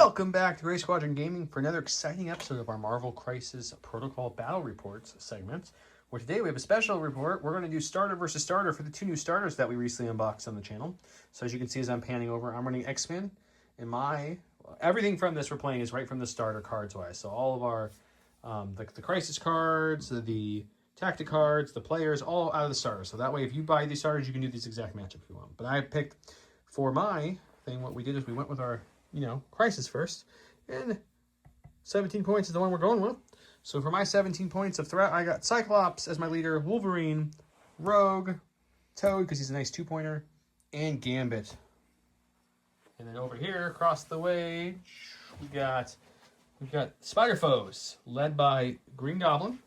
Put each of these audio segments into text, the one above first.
Welcome back to Gray Squadron Gaming for another exciting episode of our Marvel Crisis Protocol Battle Reports segment, where today we have a special report. We're going to do starter versus starter for the two new starters that we recently unboxed on the channel. So as you can see as I'm panning over, I'm running X-Men, and everything from this we're playing is right from the starter cards-wise. So all of our, the Crisis cards, the Tactic cards, the players, all out of the starter. So that way if you buy these starters, you can do these exact matchup if you want. But I picked, for my thing, what we did is we went with our Crisis first, and 17 points is the one we're going with. So for my 17 points of threat, I got Cyclops as my leader, Wolverine, Rogue, Toad, because he's a nice two-pointer, and Gambit. And then over here, across the way, we've got Spider Foes, led by Green Goblin.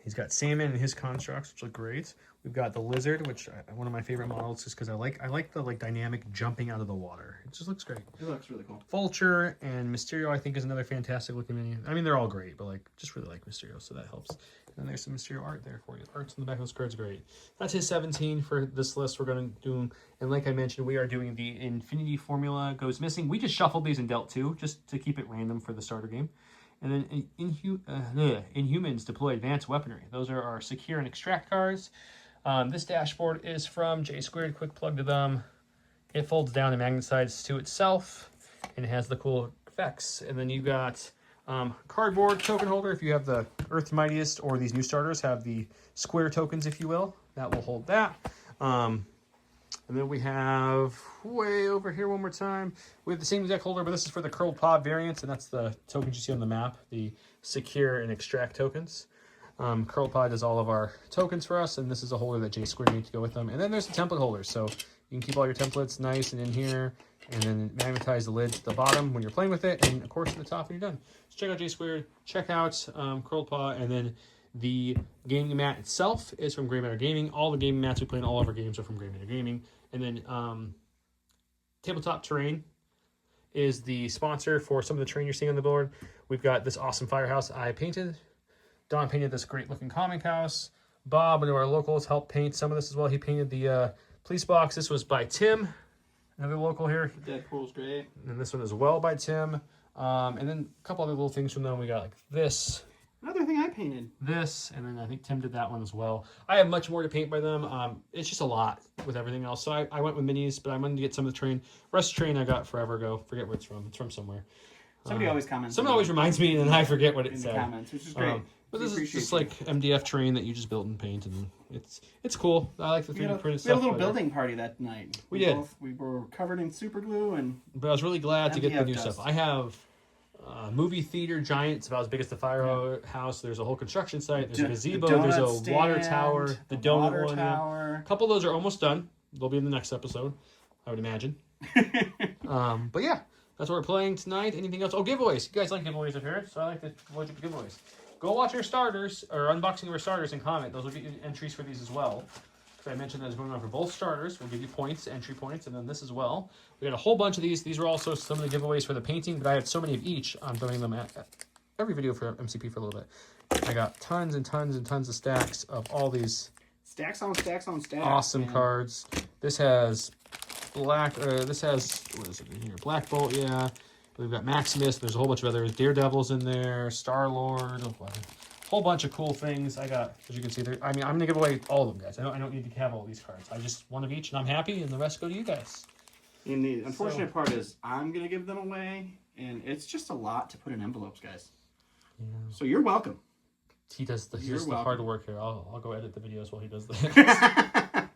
He's got Sandman and his constructs, which look great. We've got the Lizard, which one of my favorite models, just because I like the dynamic jumping out of the water. It just looks great. It looks really cool. Vulture and Mysterio, I think, is another fantastic looking minion. I mean, they're all great, but just really like Mysterio, so that helps. And then there's some Mysterio art there for you. Art's on the back of those cards, great. That's his 17 for this list. We're going to do, and like I mentioned, we are doing the Infinity Formula Goes Missing. We just shuffled these and dealt two, just to keep it random for the starter game. And then Inhumans deploy advanced weaponry. Those are our secure and extract cards. This dashboard is from J2E06. Quick plug to them. It folds down and magnetizes to itself, and it has the cool effects. And then you got cardboard token holder. If you have the Earth's Mightiest or these new starters have the square tokens, if you will, that will hold that. And then we have, way over here one more time, we have the same exact holder, but this is for the curled pod variant, and that's the tokens you see on the map, the secure and extract tokens. Curled pod does all of our tokens for us, and this is a holder that J2E made to go with them. And then there's the template holder, so you can keep all your templates nice and in here, and then magnetize the lid to the bottom when you're playing with it, and of course at the top when you're done. So check out J2E, check out Curled pod, and then the gaming mat itself is from Gray Matter Gaming. All the gaming mats we play in all of our games are from Gray Matter Gaming. And then Tabletop Terrain is the sponsor for some of the terrain you're seeing on the board. We've got this awesome firehouse I painted. Don painted this great looking comic house. Bob, one of our locals, helped paint some of this as well. He painted the police box. This was by Tim, another local here. Deadpool's great. And this one as well by Tim. And then a couple other little things from them. We got this. Another thing I painted. This, and then I think Tim did that one as well. I have much more to paint by them. It's just a lot with everything else. So I went with minis, but I wanted to get some of the terrain. Rest of the terrain I got forever ago. Forget where it's from. It's from somewhere. Somebody always comments. Someone always reminds me, and then I forget what it said. In the comments, which is great. But this is just like MDF terrain that you just build and paint, and it's cool. I like the 3D printed stuff. We had a little building party that night. We did. We were covered in super glue, but I was really glad to get the new dust. stuff. I have movie theater giant. It's about as big as the firehouse. There's a whole construction site. There's a gazebo. There's a water tower. The donut one. A couple of those are almost done. They'll be in the next episode, I would imagine. But yeah, that's what we're playing tonight. Anything else? Oh, giveaways. You guys like giveaways up here, so I like to watch giveaways. Go watch our starters, or unboxing of our starters, and comment. Those will get you entries for these as well. I mentioned that is going on for both starters. We'll give you points, entry points, and then this as well. We got a whole bunch of these. These are also some of the giveaways for the painting, but I have so many of each. I'm doing them at every video for MCP for a little bit. I got tons and tons and tons of stacks of all these stacks on stacks on stacks. Awesome cards. This has what is it in here? Black Bolt, yeah. We've got Maximus. There's a whole bunch of others. Daredevil's in there. Star-Lord. Whole bunch of cool things. I got, as you can see there. I mean, I'm gonna give away all of them, guys. I don't need to have all these cards. I just one of each, and I'm happy, and the rest go to you guys. And the unfortunate part is I'm gonna give them away, and it's just a lot to put in envelopes, guys. Yeah. So you're welcome. He does here's the hard work here. I'll go edit the videos while he does that.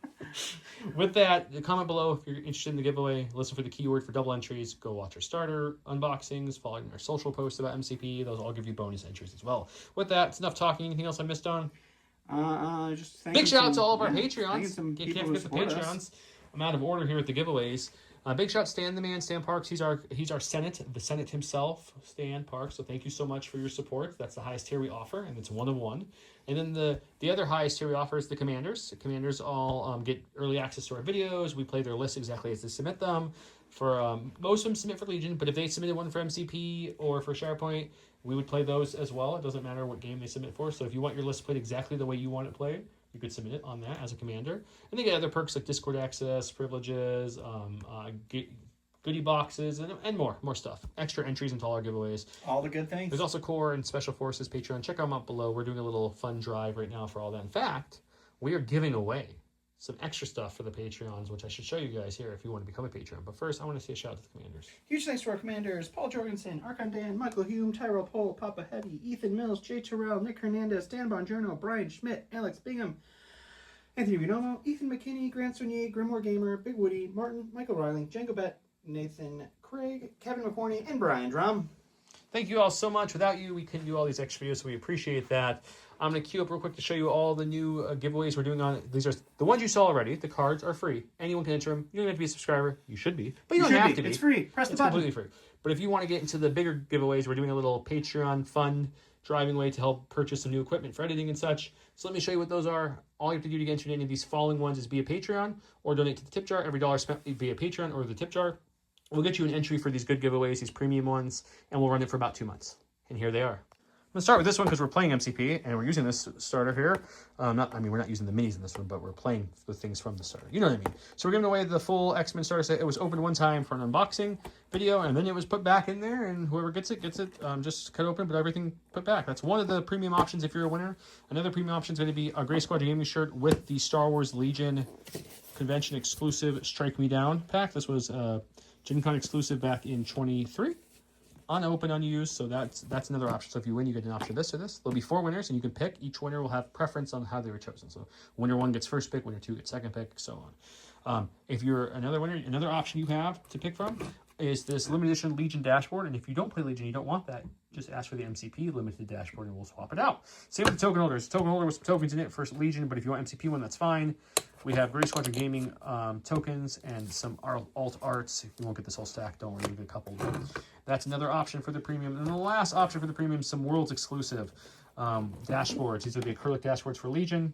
With that, comment below if you're interested in the giveaway. Listen for the keyword for double entries. Go watch our starter unboxings. Follow our social posts about MCP. Those all give you bonus entries as well. With that, it's enough talking. Anything else I missed on? Just big shout out to all of our Patreons. You can't forget the Patreons. I'm out of order here with the giveaways. Big shout Stan the Man, Stan Parks. He's our Senate, the Senate himself, Stan Parks. So thank you so much for your support. That's the highest tier we offer, and it's 1 of 1. And then the other highest tier we offer is the Commanders. The Commanders all get early access to our videos. We play their lists exactly as they submit them. For most of them submit for Legion, but if they submitted one for MCP or for SharePoint, we would play those as well. It doesn't matter what game they submit for. So if you want your list played exactly the way you want it played, you could submit it on that as a commander. And they get other perks like Discord access, privileges, goodie boxes, and more stuff. Extra entries into all our giveaways. All the good things. There's also Core and Special Forces Patreon. Check them out below. We're doing a little fun drive right now for all that. In fact, we are giving away some extra stuff for the Patreons, which I should show you guys here if you want to become a Patreon. But first, I want to say a shout out to the commanders. Huge thanks to our commanders: Paul Jorgensen, Archon Dan, Michael Hume, Tyrell Pohl, Papa Heavy, Ethan Mills, Jay Terrell, Nick Hernandez, Dan Bongiorno, Brian Schmidt, Alex Bingham, Anthony Rinomo, Ethan McKinney, Grant Sonier, Grimoire Gamer, Big Woody, Martin, Michael Riley, Django Bet, Nathan Craig, Kevin McCorney, and Brian Drum. Thank you all so much. Without you, we couldn't do all these extra videos, so we appreciate that. I'm going to queue up real quick to show you all the new giveaways we're doing on. These are the ones you saw already. The cards are free. Anyone can enter them. You don't have to be a subscriber. You should be, but you don't have to be. It's free. Press the button. It's completely free. But if you want to get into the bigger giveaways, we're doing a little Patreon fund driving way to help purchase some new equipment for editing and such. So let me show you what those are. All you have to do to get into any of these following ones is be a Patreon or donate to the tip jar. Every dollar spent via Patreon or the tip jar will get you an entry for these good giveaways, these premium ones, and we'll run it for about 2 months. And here they are. I'm going to start with this one because we're playing MCP, and we're using this starter here. We're not using the minis in this one, but we're playing the things from the starter. You know what I mean? So we're giving away the full X-Men starter set. It was opened one time for an unboxing video, and then it was put back in there, and whoever gets it, just cut open, but everything put back. That's one of the premium options if you're a winner. Another premium option is going to be a Grey Squadron Gaming shirt with the Star Wars Legion Convention exclusive Strike Me Down pack. This was Gen Con exclusive back in 23. Unopened, unused, so that's another option. So if you win, you get an option of this or this. There'll be 4 winners, and you can pick. Each winner will have preference on how they were chosen. So winner 1 gets first pick, winner 2 gets second pick, so on. If you're another winner, another option you have to pick from is this limited edition Legion dashboard. And if you don't play Legion, you don't want that, just ask for the MCP limited dashboard, and we'll swap it out. Same with the token holders. Token holder with some tokens in it for Legion, but if you want MCP one, that's fine. We have Grey Squadron Gaming tokens and some alt arts. If you won't get this whole stack, don't worry, you get a couple. That's another option for the premium. And the last option for the premium, some Worlds exclusive dashboards. These are the acrylic dashboards for Legion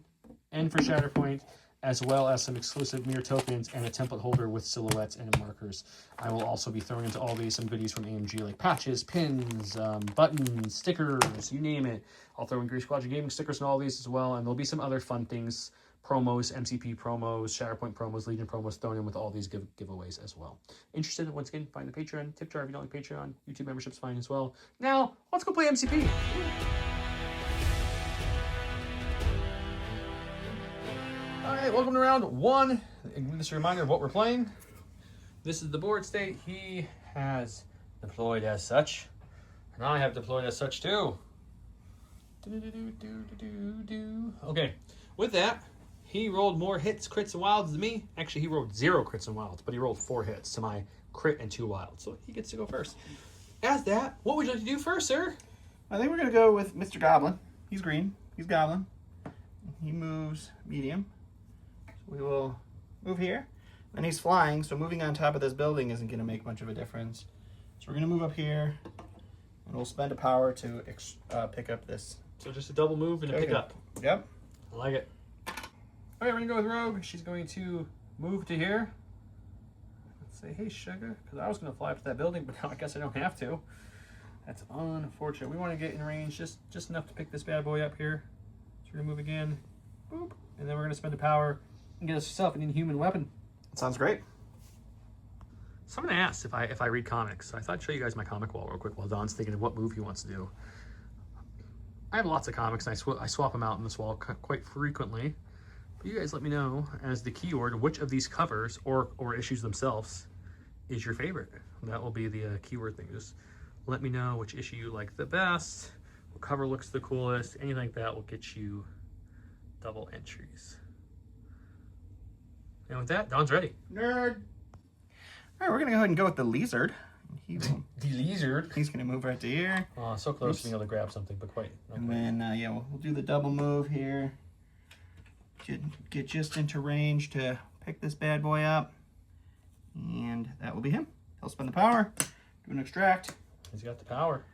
and for Shatterpoint, as well as some exclusive mirror tokens and a template holder with silhouettes and markers. I will also be throwing into all these some goodies from AMG, like patches, pins, buttons, stickers, you name it. I'll throw in Grey Squadron Gaming stickers and all these as well, and there'll be some other fun things, promos, MCP promos, Shatterpoint promos, Legion promos thrown in with all these giveaways as well. Interested? Once again, find the Patreon, tip jar if you don't like Patreon, YouTube membership's fine as well. Now, let's go play MCP. Alright, welcome to round 1. Just a reminder of what we're playing. This is the board state. He has deployed as such, and I have deployed as such too. Okay, with that, he rolled more hits, crits, and wilds than me. Actually, he rolled 0 crits and wilds, but he rolled 4 hits to my crit and 2 wilds. So he gets to go first. As that, what would you like to do first, sir? I think we're going to go with Mr. Goblin. He's green. He's Goblin. He moves medium. So we will move here. And he's flying, so moving on top of this building isn't going to make much of a difference. So we're going to move up here, and we'll spend a power to pick up this. So just a double move and a pick up. Yep. I like it. All right, we're going to go with Rogue. She's going to move to here. Let's say, hey, sugar, because I was going to fly up to that building, but now I guess I don't have to. That's unfortunate. We want to get in range just enough to pick this bad boy up here. So we're going to move again. Boop. And then we're going to spend a power and get ourselves an inhuman weapon. That sounds great. Someone asked if I read comics. So I thought I'd show you guys my comic wall real quick while Don's thinking of what move he wants to do. I have lots of comics, and I swap them out in this wall quite frequently. But you guys let me know, as the keyword, which of these covers or issues themselves is your favorite. That will be the keyword thing. Just let me know which issue you like the best, what cover looks the coolest. Anything like that will get you double entries. And with that, Don's ready. Nerd. All right, we're going to go ahead and go with the lizard. The lizard. He's going to move right to here. Oh, so close to being able to grab something, but quite. And then, yeah, we'll do the double move here. Get just into range to pick this bad boy up. And that will be him. He'll spend the power, do an extract. He's got the power.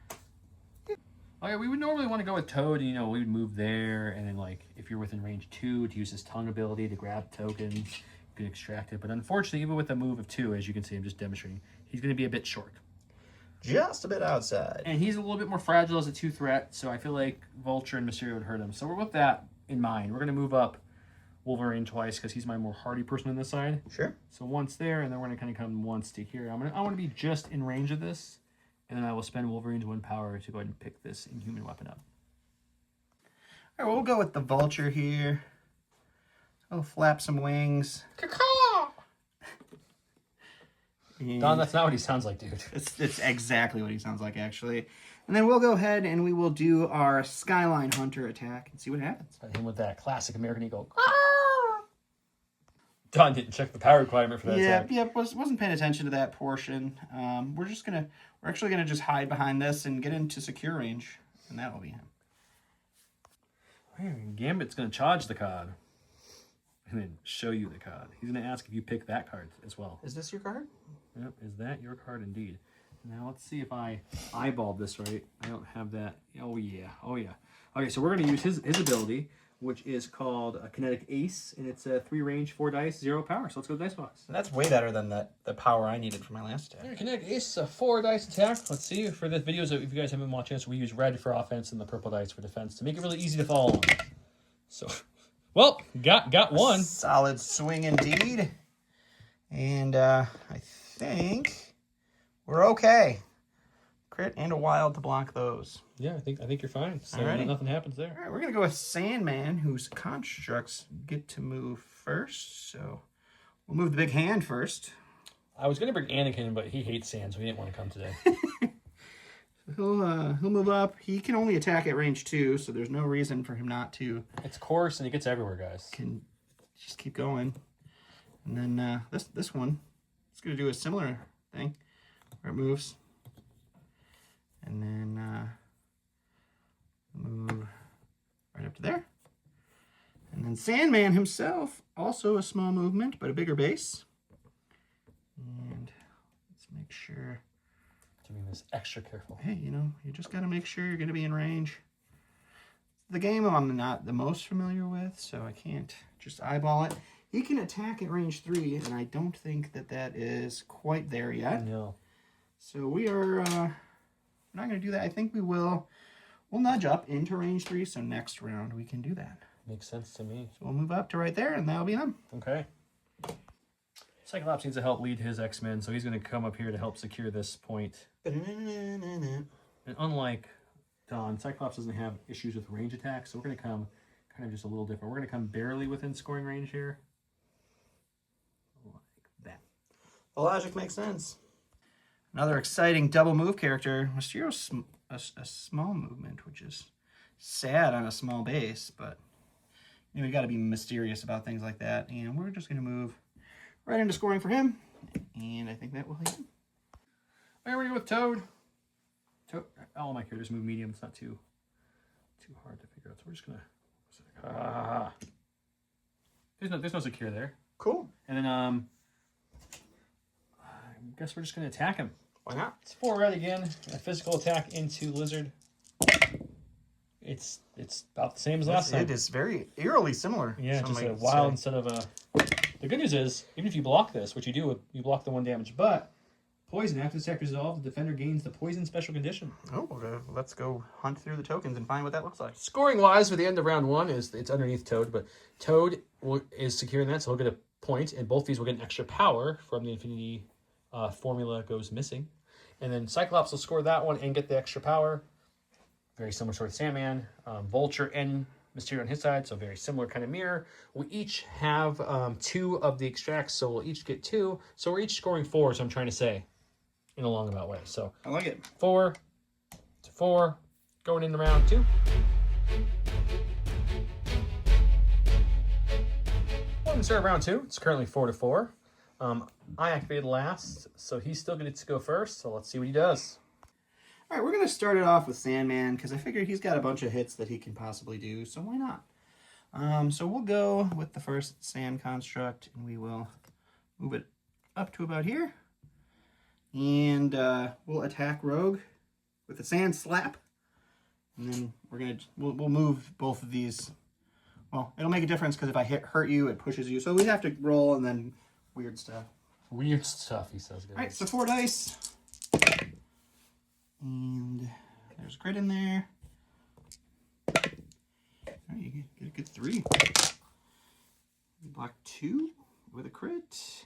Okay, we would normally want to go with Toad, and, we would move there, and then, like, if you're within range 2, to use his tongue ability to grab tokens, you can extract it. But unfortunately, even with a move of 2, as you can see, I'm just demonstrating, he's going to be a bit short. Just a bit outside. And he's a little bit more fragile as a 2 threat, so I feel like Vulture and Mysterio would hurt him. So we're with that in mind. We're going to move up Wolverine twice because he's my more hardy person on this side. Sure. So once there, and then we're gonna kind of come once to here. I want to be just in range of this, and then I will spend Wolverine's 1 power to go ahead and pick this Inhuman weapon up. All right, we'll go with the Vulture here. I'll flap some wings. Don, that's not what he sounds like, dude. It's exactly what he sounds like, actually. And then we'll go ahead and we will do our Skyline Hunter attack and see what happens. Him with that classic American Eagle. Don didn't check the power requirement for that attack. Yep, wasn't paying attention to that portion. We're actually gonna just hide behind this and get into secure range, and that will be him. Gambit's gonna charge the card, and then show you the card. He's gonna ask if you pick that card as well. Is this your card? Yep, is that your card indeed? Now let's see if I eyeballed this right. I don't have that. Oh yeah. Okay, so we're gonna use his ability, which is called a Kinetic Ace, and it's a 3 range, 4 dice, 0 power. So let's go to Dice Box. That's way better than the power I needed for my last attack. Yeah, Kinetic Ace is a 4 dice attack. Let's see for the videos. If you guys haven't been watching this, we use red for offense and the purple dice for defense to make it really easy to follow. So, well, got one. Solid swing indeed, and I think we're okay. Crit and a wild to block those. Yeah, I think you're fine. So Alrighty. nothing happens there. All right, we're going to go with Sandman, whose constructs get to move first. So we'll move the big hand first. I was going to bring Anakin, but he hates sand, so he didn't want to come today. He'll move up. He can only attack at range 2, so there's no reason for him not to. It's coarse, and it gets everywhere, guys. Can just keep going. And then this one, it's going to do a similar thing where it moves. And then move right up to there. And then Sandman himself, also a small movement, but a bigger base. And let's make sure. Doing this extra careful. Hey, you just got to make sure you're going to be in range. The game I'm not the most familiar with, so I can't just eyeball it. He can attack at range 3, and I don't think that is quite there yet. No. So we are not going to do that. I think we'll nudge up into range 3, so next round we can do that. Makes sense to me. So we'll move up to right there, and that'll be them. Okay. Cyclops needs to help lead his X-Men, so he's going to come up here to help secure this point. And unlike Don, Cyclops doesn't have issues with range attacks, so we're going to come kind of just a little different. We're going to come barely within scoring range here. Like that. The logic makes sense. Another exciting double move character. Mysterio's a small movement, which is sad on a small base, but you got to be mysterious about things like that. And we're just going to move right into scoring for him, and I think that will hit him. All right, we're going with Toad. All my characters move medium. It's not too hard to figure out. So we're just going to... There's no secure there. Cool. And then I guess we're just going to attack him. Why not? It's 4 red again. A physical attack into Lizard. It's about the same as last time. It is very eerily similar. Yeah, just a wild instead of a... The good news is, even if you block this, which you do, you block the 1 damage, but poison, after this attack is resolved, the defender gains the poison special condition. Oh, okay. Let's go hunt through the tokens and find what that looks like. Scoring-wise, for the end of round 1, it's underneath Toad, but Toad is securing that, so he'll get a point, and both these will get an extra power from the Infinity formula goes missing. And then Cyclops will score that one and get the extra power. Very similar sort of Sandman. Vulture and Mysterio on his side, so very similar kind of mirror. We each have 2 of the extracts, so we'll each get 2. So we're each scoring 4, so I'm trying to say, in a long about way. So I like it. 4 to 4, going into round 2. Welcome to start round 2. It's currently 4 to 4. I activated last, so he's still going to go first, so let's see what he does. All right, we're going to start it off with Sandman, because I figured he's got a bunch of hits that he can possibly do, so why not? So we'll go with the first Sand Construct, and we will move it up to about here. And we'll attack Rogue with the Sand Slap. And then we'll move both of these. Well, it'll make a difference, because if I hurt you, it pushes you. So we have to roll, and then weird stuff. Weird stuff, he says. All right, so 4 dice. And there's a crit in there. All right, you get a good 3. block 2 with a crit.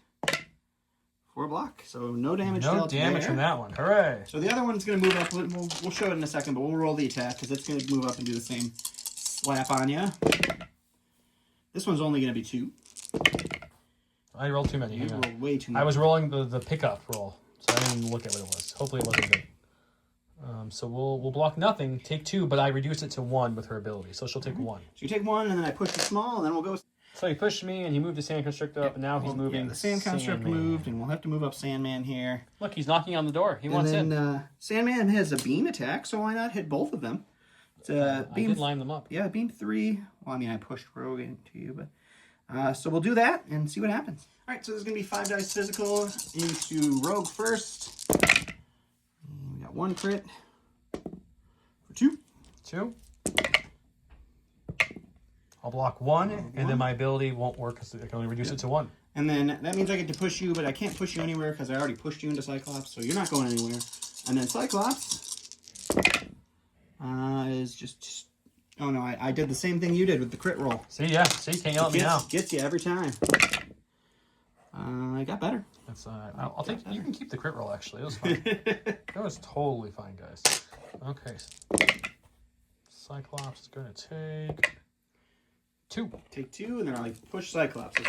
4 block, so no damage. No damage from that one. Hooray! So the other one's going to move up. We'll show it in a second, but we'll roll the attack because it's going to move up and do the same slap on you. This one's only going to be 2. I rolled too many. You rolled way too many. I was rolling the pickup roll, so I didn't even look at what it was. Hopefully it wasn't good. So we'll block nothing, take 2, but I reduced it to 1 with her ability, so she'll take 1. So you take 1, and then I push the small, and then we'll go. So he pushed me, and he moved the Sand Constrictor up, and now he's moving. Yeah, the Sand Construct Sandman. moved, and we'll have to move up Sandman here. Look, he's knocking on the door. He wants in. Sandman has a beam attack, so why not hit both of them? It's beam. I did line them up. Yeah, beam 3. Well, I mean, I pushed Rogue into you, but so we'll do that and see what happens. All right, so this is gonna be 5 dice physical into Rogue first. We got 1 crit for 2. 2. I'll block 1, and then my ability won't work because I can only reduce it to 1. And then that means I get to push you, but I can't push you anywhere because I already pushed you into Cyclops, so you're not going anywhere. And then Cyclops is just... Oh no, I did the same thing you did with the crit roll. See, yeah. See, can't yell at me now. Gets you every time. I got better. That's I'll take. You can keep the crit roll. Actually, it was fine. It was totally fine, guys. Okay. Cyclops is gonna take 2. Take 2, and then I'll push Cyclops as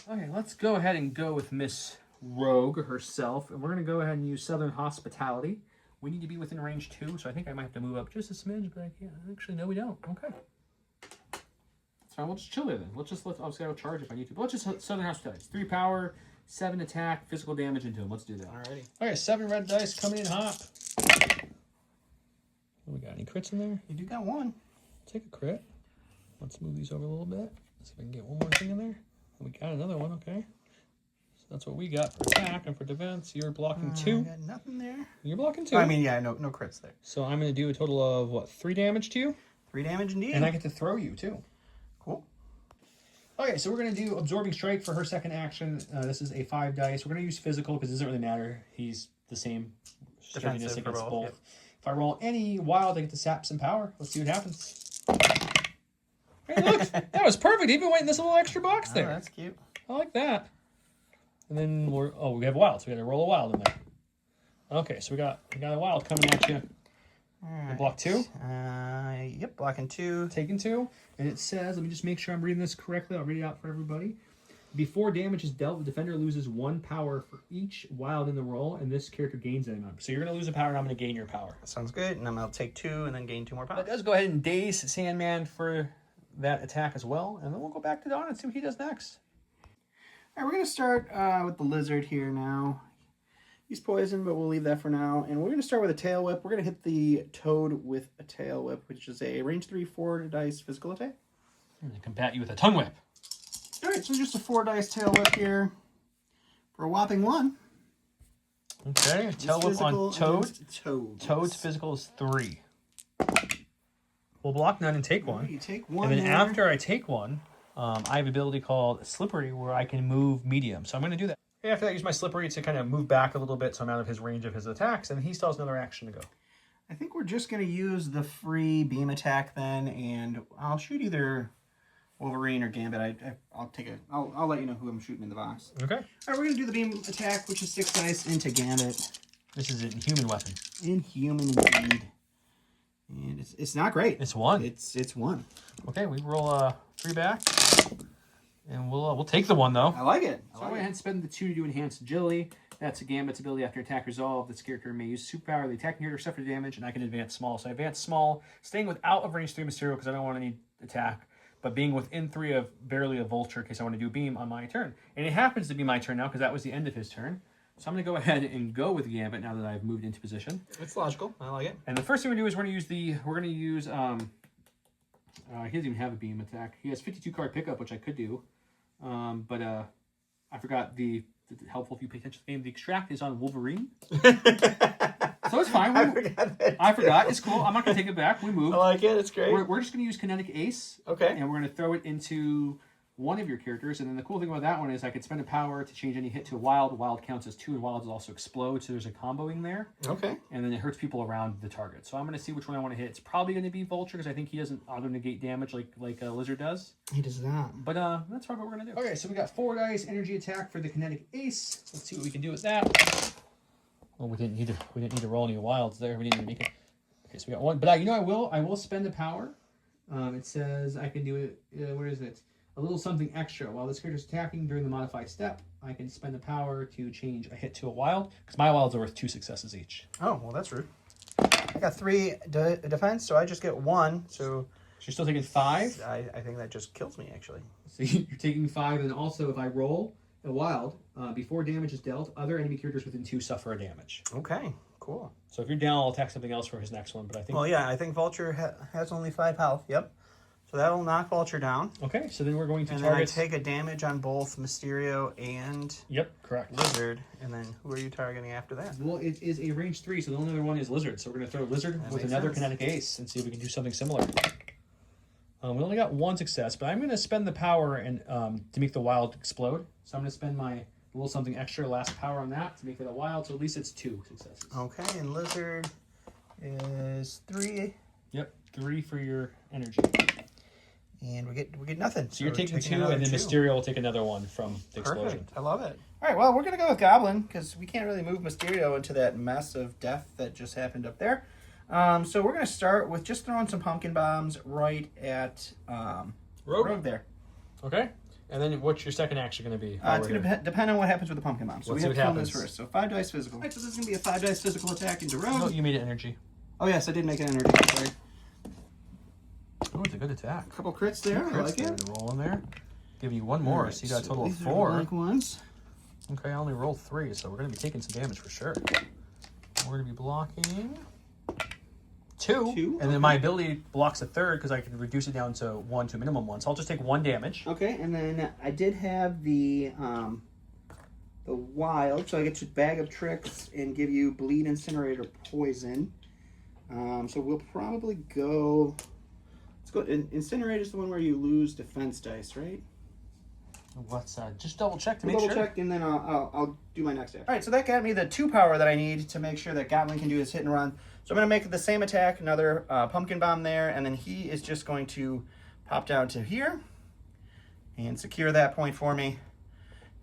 well. Okay, let's go ahead and go with Miss Rogue herself, and we're gonna go ahead and use Southern Hospitality. We need to be within range 2, so I think I might have to move up just a smidge, but I can't. Actually, no, we don't. Okay. That's fine. We'll just chill there then. Obviously, I'll charge if I need to. But let's just Southern Hospitality. 3 power, 7 attack, physical damage into him. Let's do that. Alrighty. Okay, 7 red dice coming in hot. We got any crits in there? You do got 1. Take a crit. Let's move these over a little bit. See if I can get one more thing in there. We got another one, okay. So that's what we got for attack and for defense. You're blocking 2. I got nothing there. You're blocking 2. I mean, yeah, no crits there. So I'm going to do a total of, what, 3 damage to you? 3 damage indeed. And I get to throw you, too. Cool. Okay, so we're going to do Absorbing Strike for her second action. This is a 5 dice. We're going to use physical because it doesn't really matter. He's the same sturdiness against both. Yep. If I roll any wild, I get to sap some power. Let's see what happens. Hey, look! That was perfect. Even went in this little extra box there. Oh, that's cute. I like that. And then we have wild, so we got to roll a wild in there. Okay, so we got a wild coming at you. All right. Block 2. Yep, blocking 2. Taking 2. And it says, let me just make sure I'm reading this correctly. I'll read it out for everybody. Before damage is dealt, the defender loses 1 power for each wild in the roll, and this character gains that amount. So you're going to lose a power, and I'm going to gain your power. That sounds good. And I'm going to take 2 and then gain 2 more power. That does go ahead and daze Sandman for that attack as well. And then we'll go back to Don and see what he does next. All right, we're going to start with the lizard here now. He's poisoned, but we'll leave that for now. And we're going to start with a tail whip. We're going to hit the toad with a tail whip, which is a range 3, 4 dice physical attack. I'm going to combat you with a tongue whip. All right, so just a 4 dice tail whip here for a whopping 1. Okay, a tail whip on Toad. Toad's physical is 3. We'll block none and take 1. You take 1. And then after I take 1, I have an ability called Slippery where I can move medium. So I'm going to do that. After that, I use my Slippery to kind of move back a little bit so I'm out of his range of his attacks, and he still has another action to go. I think we're just going to use the free beam attack then, and I'll shoot either Wolverine or Gambit. I'll let you know who I'm shooting in the box. Okay. All right, we're going to do the beam attack, which is 6 dice into Gambit. This is an inhuman weapon. Inhuman indeed. And it's not great. It's 1. It's 1. Okay, we roll 3 back. And we'll take the 1 though. I like it. So I went ahead and spend the 2 to do enhanced agility. That's a Gambit's ability after attack resolve. This character may use superpower. The attacking character suffer damage, and I can advance small. So I advance small, staying without of range 3 material because I don't want any attack, but being within 3 of barely a vulture in case I want to do beam on my turn. And it happens to be my turn now because that was the end of his turn. So I'm going to go ahead and go with Gambit now that I've moved into position. It's logical. I like it. And the first thing we're going to do is he doesn't even have a beam attack. He has 52 card pickup, which I could do. But I forgot the helpful if you pay attention to the game. The extract is on Wolverine. So it's fine. I forgot. It's cool. I'm not going to take it back. We move. I like it. It's great. We're just going to use Kinetic Ace. Okay. And we're going to throw it into one of your characters. And then the cool thing about that one is I could spend a power to change any hit to a wild. Wild counts as 2, and wild is also explode, so there's a comboing there. Okay. And then it hurts people around the target. So I'm going to see which one I want to hit. It's probably going to be Vulture, because I think he doesn't auto-negate damage like a Lizard does. He does not. But that's probably what we're going to do. Okay, so we got 4 dice, energy attack for the kinetic ace. Let's see what we can do with that. Well, we didn't need to roll any wilds there. We didn't even make it. Okay, so we got 1. But I will spend the power. It says I can do it, where is it? A little something extra. While this character is attacking during the modified step, I can spend the power to change a hit to a wild, because my wilds are worth 2 successes each. Oh, well, that's rude. I got 3 defense, so I just get 1. So you're still taking 5? I think that just kills me, actually. So you're taking 5, and also if I roll a wild, before damage is dealt, other enemy characters within 2 suffer a damage. Okay, cool. So if you're down, I'll attack something else for his next one, but I think... Well, yeah, I think Vulture has only 5 health, yep. So that will knock Vulture down. Okay, so then we're going to and target... then I take a damage on both Mysterio and... Yep, correct. Lizard, and then who are you targeting after that? Well, it is a range 3, so the only other one is Lizard. So we're going to throw Lizard with another kinetic ace and see if we can do something similar. We only got 1 success, but I'm going to spend the power and to make the wild explode. So I'm going to spend my little something extra last power on that to make it a wild, so at least it's 2 successes. Okay, and Lizard is 3. Yep, 3 for your energy. And we get nothing. So you're taking 2, and then Mysterio will take another 1 from the explosion. I love it. All right, well, we're going to go with Goblin, because we can't really move Mysterio into that mess of death that just happened up there. So we're going to start with just throwing some pumpkin bombs right at Rogue there. Okay. And then what's your second action going to be? It's going to depend on what happens with the pumpkin bomb. So Let's we have see to what kill this happens. first. So 5 dice physical. All right, so this is going to be a 5 dice physical attack into Rogue. No, you made it energy. Oh, yes, I did make an energy. Sorry. Oh, it's a good attack. A couple crits there. I like it. To roll in there. Give you 1 more, so you got a total of these are 4. blank ones. Okay, I only rolled 3, so we're going to be taking some damage for sure. We're going to be blocking 2, and then my ability blocks a 3rd because I can reduce it down to 1 to a minimum 1. So I'll just take 1 damage. Okay, and then I did have the wild, so I get to Bag of Tricks and give you Bleed, Incinerator, Poison. So we'll probably go. Let's go. Incinerate is the one where you lose defense dice, right? Let's just double check to make Double sure. check, and then I'll do my next action. All right, so that got me the 2 power that I need to make sure that Goblin can do his hit and run. So I'm going to make the same attack, another pumpkin bomb there, and then he is just going to pop down to here and secure that point for me.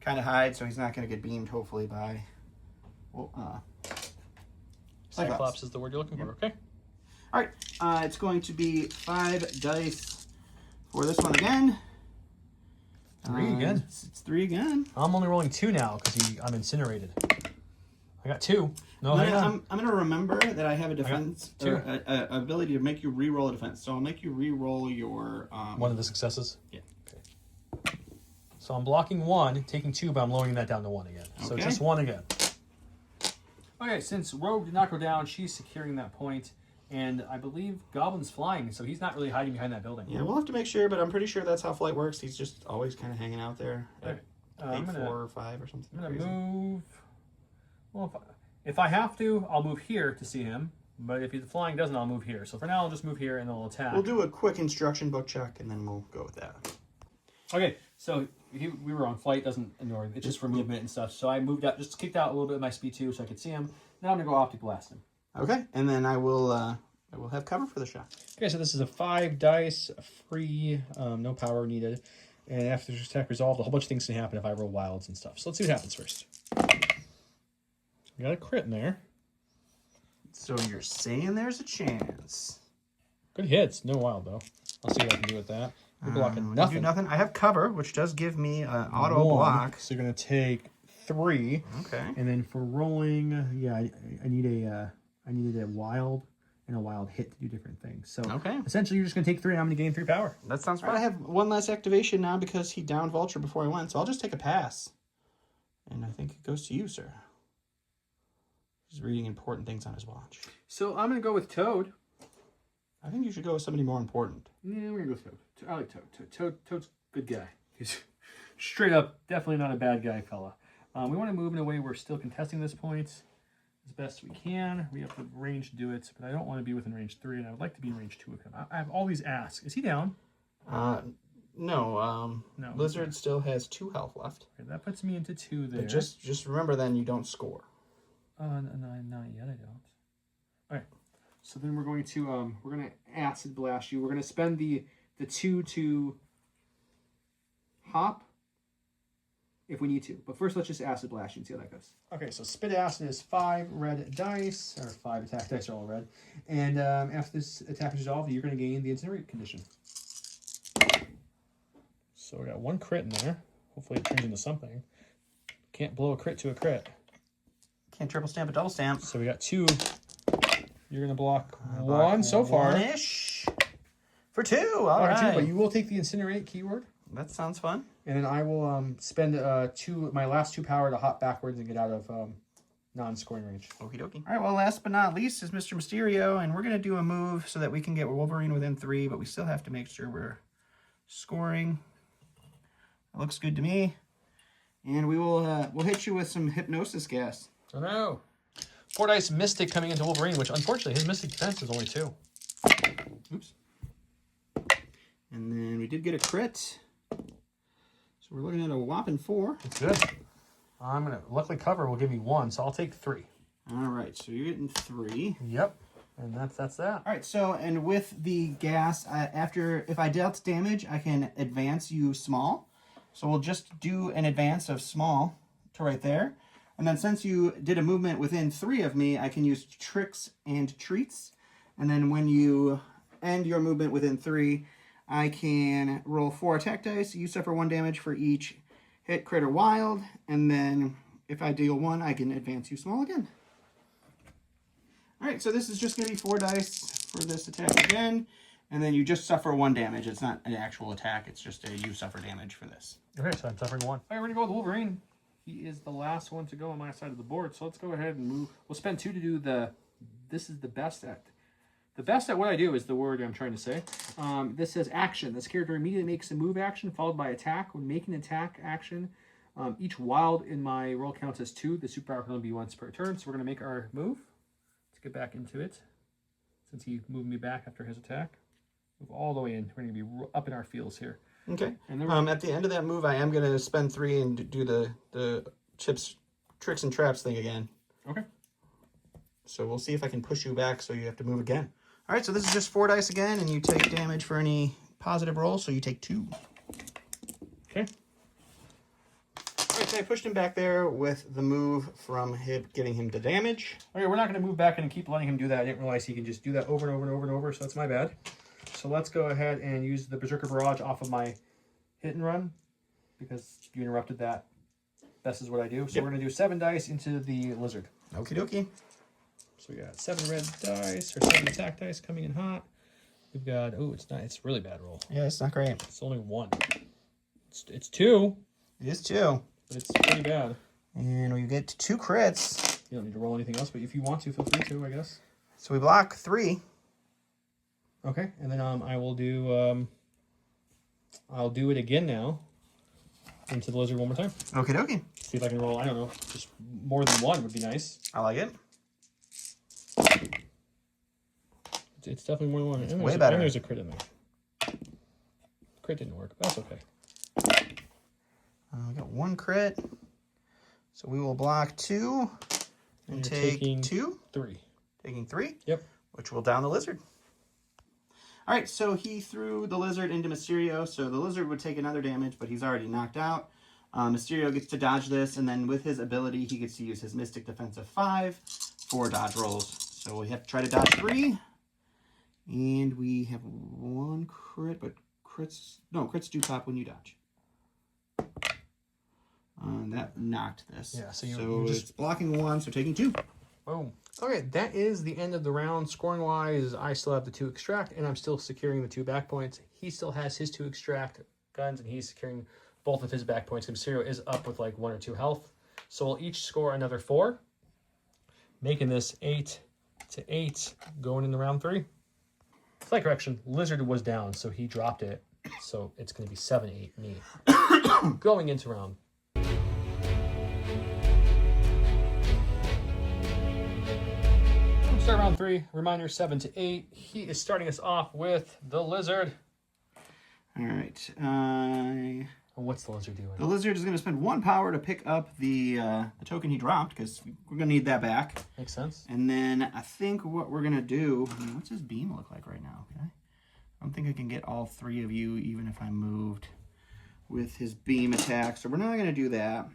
Kind of hide, so he's not going to get beamed, hopefully, by... Cyclops is the word you're looking for, okay? All right, it's going to be 5 dice for this one again. 3 again. It's 3 again. I'm only rolling 2 now because I'm incinerated. I got 2. No, I'm going to remember that I have a defense, or a ability to make you re-roll a defense. So I'll make you re-roll your... one of the successes? Yeah. Okay. So I'm blocking 1, taking 2, but I'm lowering that down to 1 again. So Okay. just 1 again. Okay, since Rogue did not go down, she's securing that point. And I believe Goblin's flying, so he's not really hiding behind that building. Yeah, we'll have to make sure, but I'm pretty sure that's how flight works. He's just always kind of hanging out there at 8, 4, or 5 or something. I'm going to move... Well, if I have to, I'll move here to see him. But if the flying doesn't, I'll move here. So for now, I'll just move here and then I'll attack. We'll do a quick instruction book check, and then we'll go with that. Okay, so we were on flight, doesn't ignore it. It's just for movement and stuff. So I moved out, just kicked out a little bit of my speed 2 so I could see him. Now I'm going to go optic blast him. Okay, and then I will have cover for the shot. Okay, so this is a 5 dice, free, no power needed. And after this attack resolved, a whole bunch of things can happen if I roll wilds and stuff. So let's see what happens first. We got a crit in there. So you're saying there's a chance. Good hits. No wild, though. I'll see what I can do with that. You're blocking nothing. Do nothing. I have cover, which does give me an auto block. So you're going to take 3. Okay. And then for rolling, yeah, I needed a wild and a wild hit to do different things. So essentially, you're just going to take 3, and I'm going to gain 3 power. That sounds fine. I have 1 less activation now because he downed Vulture before I went, so I'll just take a pass. And I think it goes to you, sir. He's reading important things on his watch. So I'm going to go with Toad. I think you should go with somebody more important. Yeah, we're going to go with Toad. I like Toad. Toad's a good guy. He's straight up, definitely not a bad guy, fella. We want to move in a way we're still contesting this point as best we can. We have the range to do it, but I don't want to be within range 3, and I would like to be in range 2 of him. I have all these asks. Is he down? No, No. Lizard still has 2 health left. Okay, that puts me into 2 there. But just remember then you don't score. No, not yet. I don't. All right. So then we're going to acid blast you. We're going to spend the 2 to hop if we need to. But first, let's just acid blast you and see how that goes. Okay, so spit acid is 5 red dice, or 5 attack dice are all red. And after this attack is resolved, you're going to gain the incinerate condition. So we got 1 crit in there. Hopefully it turns into something. Can't blow a crit to a crit. Can't triple stamp a double stamp. So we got 2. You're going to block 1 so far. 1-ish. For 2. All right. 2, but you will take the incinerate keyword. That sounds fun. And then I will spend my last 2 power to hop backwards and get out of non-scoring range. Okie dokie. All right, well, last but not least is Mr. Mysterio, and we're going to do a move so that we can get Wolverine within 3, but we still have to make sure we're scoring. It looks good to me. And we will we'll hit you with some hypnosis gas. Oh no. 4 dice Mystic coming into Wolverine, which unfortunately his Mystic defense is only 2. Oops. And then we did get a crit. So we're looking at a whopping 4. That's good. I'm going to, luckily cover will give me 1, so I'll take 3. All right, so you're getting 3. Yep. And that's that. All right, so, and with the gas, if I dealt damage, I can advance you small. So we'll just do an advance of small to right there. And then since you did a movement within 3 of me, I can use tricks and treats. And then when you end your movement within 3, I can roll 4 attack dice. You suffer 1 damage for each hit, crit, or wild. And then if I deal 1, I can advance you small again. All right, so this is just going to be 4 dice for this attack again. And then you just suffer 1 damage. It's not an actual attack. It's just you suffer damage for this. Okay, so I'm suffering 1. All right, we're going to go with Wolverine. He is the last one to go on my side of the board. So let's go ahead and move. We'll spend 2 to do this is the best at. The best at what I do is the word I'm trying to say. This says action. This character immediately makes a move action followed by attack. When making an attack action, each wild in my roll counts as 2. The superpower can only be once per turn. So we're going to make our move. Let's get back into it. Since he moved me back after his attack. Move all the way in. We're going to be up in our fields here. Okay. And then at the end of that move, I am going to spend 3 and do the chips, tricks and traps thing again. Okay. So we'll see if I can push you back so you have to move again. All right, so this is just 4 dice again, and you take damage for any positive roll, so you take 2. Okay. All right, so I pushed him back there with the move from him, getting him to damage. Okay, we're not going to move back and keep letting him do that. I didn't realize he can just do that over and over and over and over, so that's my bad. So let's go ahead and use the Berserker Barrage off of my hit and run, because you interrupted that. This is what I do. So we're going to do 7 dice into the lizard. Okie dokie. So we got 7 red dice, or 7 attack dice coming in hot. We've got, oh, it's not, it's a really bad roll. Yeah, it's not great. It's only 1. It's 2. It is 2. But it's pretty bad. And we get 2 crits. You don't need to roll anything else, but if you want to, feel free to, I guess. So we block 3. Okay, and then I will do, I'll do it again now into the lizard one more time. Okie dokie. See if I can roll, I don't know, just more than 1 would be nice. I like it. It's definitely more than 1. It's way better. And there's a crit in there. Crit didn't work, but that's okay. We got 1 crit. So we will block 2 and take 2. 3. Taking 3? Yep. Which will down the lizard. All right, so he threw the lizard into Mysterio, so the lizard would take another damage, but he's already knocked out. Mysterio gets to dodge this, and then with his ability, he gets to use his Mystic Defense of 5 for dodge rolls. So we have to try to dodge 3. And we have 1 crit, but crits do pop when you dodge. That knocked this. Yeah, so you just... it's blocking 1, so taking 2. Boom. Okay, that is the end of the round. Scoring-wise, I still have the 2 extract, and I'm still securing the 2 back points. He still has his 2 extract guns, and he's securing both of his back points. Mysterio is up with like 1 or 2 health. So we'll each score another 4, making this 8 to 8 going into round 3. Slight correction, Lizard was down, so he dropped it. So it's going to be 7-8 me going into round. Start round 3. Reminder 7 to 8. He is starting us off with the Lizard. All right. What's the lizard doing? The lizard is going to spend 1 power to pick up the token he dropped, because we're going to need that back. Makes sense. And then I think what we're going to do... what's his beam look like right now? Okay. I don't think I can get all 3 of you, even if I moved with his beam attack. So we're not going to do that.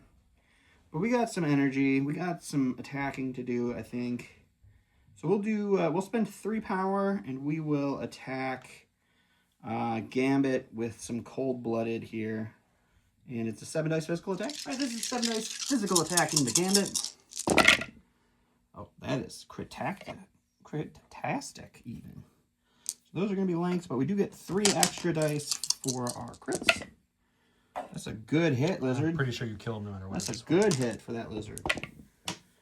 But we got some energy. We got some attacking to do, I think. So we'll do... we'll spend 3 power, and we will attack Gambit with some cold-blooded here. And it's a 7 dice physical attack. All right, this is 7 dice physical attacking the Gambit. Oh, that is critastic even. So those are going to be lengths, but we do get 3 extra dice for our crits. That's a good hit, lizard. I'm pretty sure you kill him no matter what. That's a good hit for that lizard.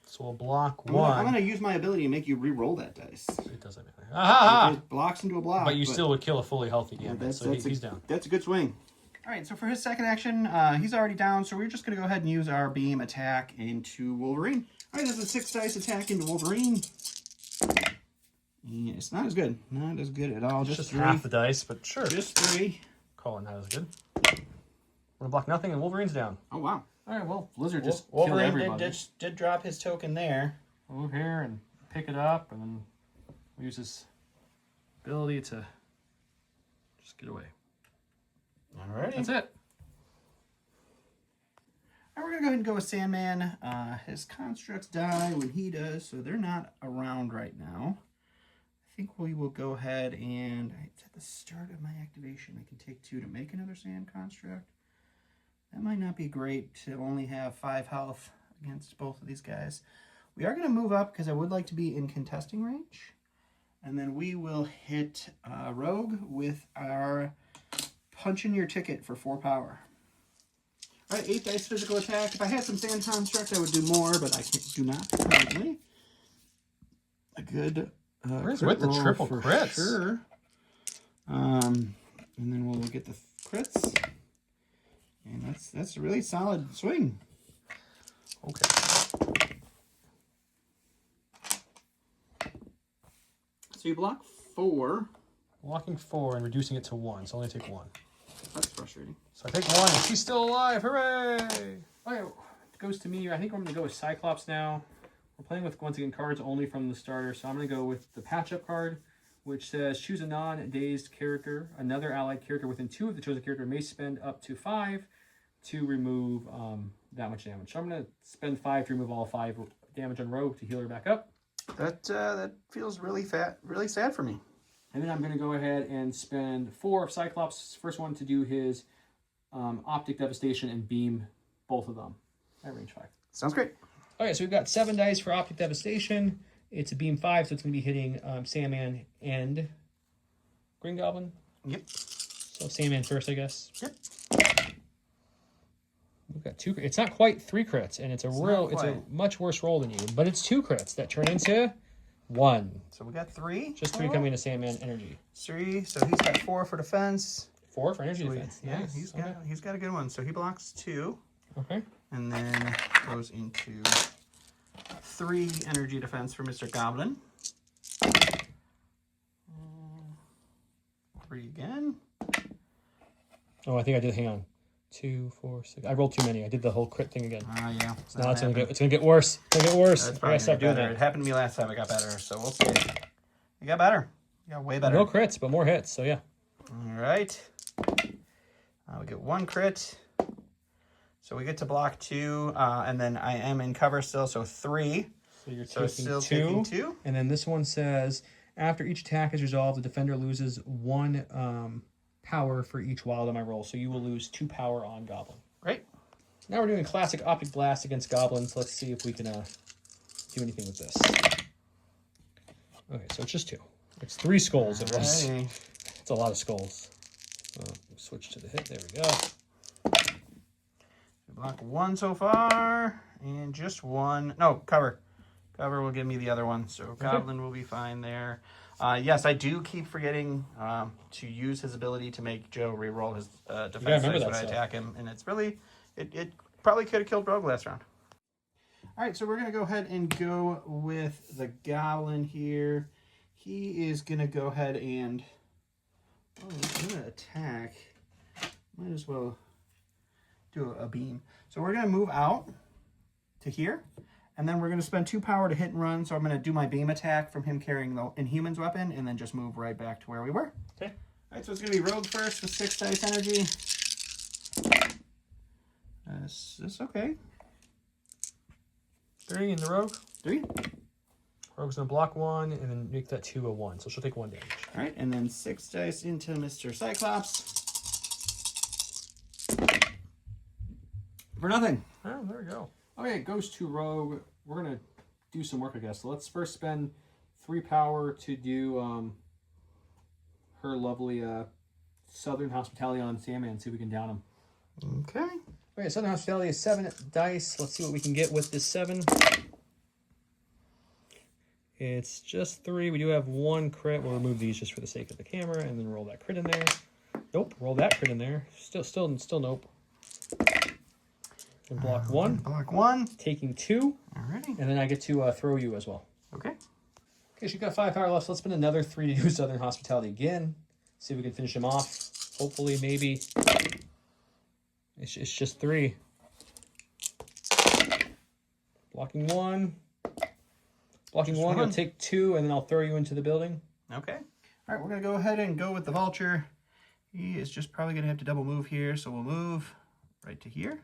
So we'll block 1. I'm going to use my ability to make you re-roll that dice. It doesn't matter. Ah! It blocks into a block. But you still would kill a fully healthy Gambit, so he's down. That's a good swing. All right, so for his second action, he's already down, so we're just going to go ahead and use our beam attack into Wolverine. All right, this is a 6 dice attack into Wolverine. Yeah, it's not as good. Not as good at all. Just 3. Half the dice, but sure. Just 3. Call it not as good. We're going to block nothing, and Wolverine's down. Oh, wow. All right, well, Lizard just Wolverine killed everybody. Did drop his token there. Move here and pick it up, and then we'll use his ability to just get away. Alrighty. That's it. All right, we're going to go ahead and go with Sandman. His constructs die when he does, so they're not around right now. I think we will go ahead and... It's at the start of my activation. I can take 2 to make another sand construct. That might not be great to only have 5 health against both of these guys. We are going to move up because I would like to be in contesting range. And then we will hit Rogue with our Punch in Your Ticket for 4 power. All right, 8 dice physical attack. If I had some sand construct, I would do more, but I do not currently. A good Where's with the triple crits? Sure. And then we'll get the crits. And that's a really solid swing. Okay. So you block 4. Blocking 4 and reducing it to 1, so only take 1. That's frustrating. So I take 1, and she's still alive. Hooray! Okay, it goes to me. I think I'm going to go with Cyclops now. We're playing with, once again, cards only from the starter, so I'm going to go with the patch-up card, which says choose a non-dazed character. Another allied character within 2 of the chosen character may spend up to 5 to remove that much damage. So I'm going to spend 5 to remove all 5 damage on Rogue to heal her back up. That feels really sad for me. And then I'm going to go ahead and spend 4 of Cyclops' first one to do his Optic Devastation and beam both of them at range 5. Sounds great. Okay, so we've got 7 dice for Optic Devastation. It's a beam 5, so it's going to be hitting Sandman and Green Goblin. Yep. So Sandman first, I guess. Yep. We've got 2. It's not quite 3 crits, and it's a much worse roll than you, but it's 2 crits that turn into 1. So we got 3. Just 3 coming to Sandman energy. 3. So he's got 4 for defense. 4 for energy defense. Yeah, Nice. he's got a good one. So he blocks 2. Okay. And then goes into 3 energy defense for Mr. Goblin. 3 again. Oh, I think I did. Hang on. 2, 4, 6. I rolled too many. I did the whole crit thing again. Yeah. So now it's gonna get worse. It's gonna get worse. That's I gotta stop doing that. It happened to me last time. I got better. So we'll see. You got better. You got way better. No crits, but more hits. So yeah. All right. We get 1 crit. So we get to block 2, and then I am in cover still, so 3. So you're still taking taking 2. And then this one says, after each attack is resolved, the defender loses 1 power for each wild on my roll. So you will lose 2 power on Goblin. Right. Now we're doing classic Optic Blast against Goblins. Let's see if we can do anything with this. Okay, so it's just 2. It's 3 skulls. It was. It's a lot of skulls. Switch to the hit. There we go. Block 1 so far, and just 1. No, cover. Cover will give me the other one, so Goblin will be fine there. Yes, I do keep forgetting to use his ability to make Joe re-roll his defense dice when I attack him, and it's really, it probably could have killed Rogue last round. All right, so we're going to go ahead and go with the Goblin here. He is going to go ahead and he's going to attack Might as well do a beam. So we're going to move out to here, and then we're going to spend 2 power to hit and run. So I'm going to do my beam attack from him carrying the Inhuman's weapon, and then just move right back to where we were. Okay. All right, so it's going to be Rogue first with 6 dice energy. That's okay. 3 in the rogue. 3. Rogue's gonna block 1 and then make that 2 a 1, so she'll take 1 damage. All right, and then 6 dice into Mr. Cyclops. For nothing. Oh, there we go. Okay, it goes to Rogue. We're gonna do some work, I guess. So let's first spend 3 power to do her lovely Southern Hospitality on Sandman. See if we can down him. Okay. Okay, Southern Hospitality is 7 dice. Let's see what we can get with this 7. It's just 3. We do have 1 crit. We'll remove these just for the sake of the camera, and then roll that crit in there. Nope. Roll that crit in there. Still nope. And block 1. Block 1. Taking 2. Alrighty. And then I get to throw you as well. Okay. Okay, she's got 5 power left. So let's spend another 3 to do Southern Hospitality again. See if we can finish him off. Hopefully, maybe. It's just 3. Blocking 1. Blocking Just 1, one. I'll take 2, and then I'll throw you into the building. Okay. All right, we're going to go ahead and go with the Vulture. He is just probably going to have to double move here, so we'll move right to here,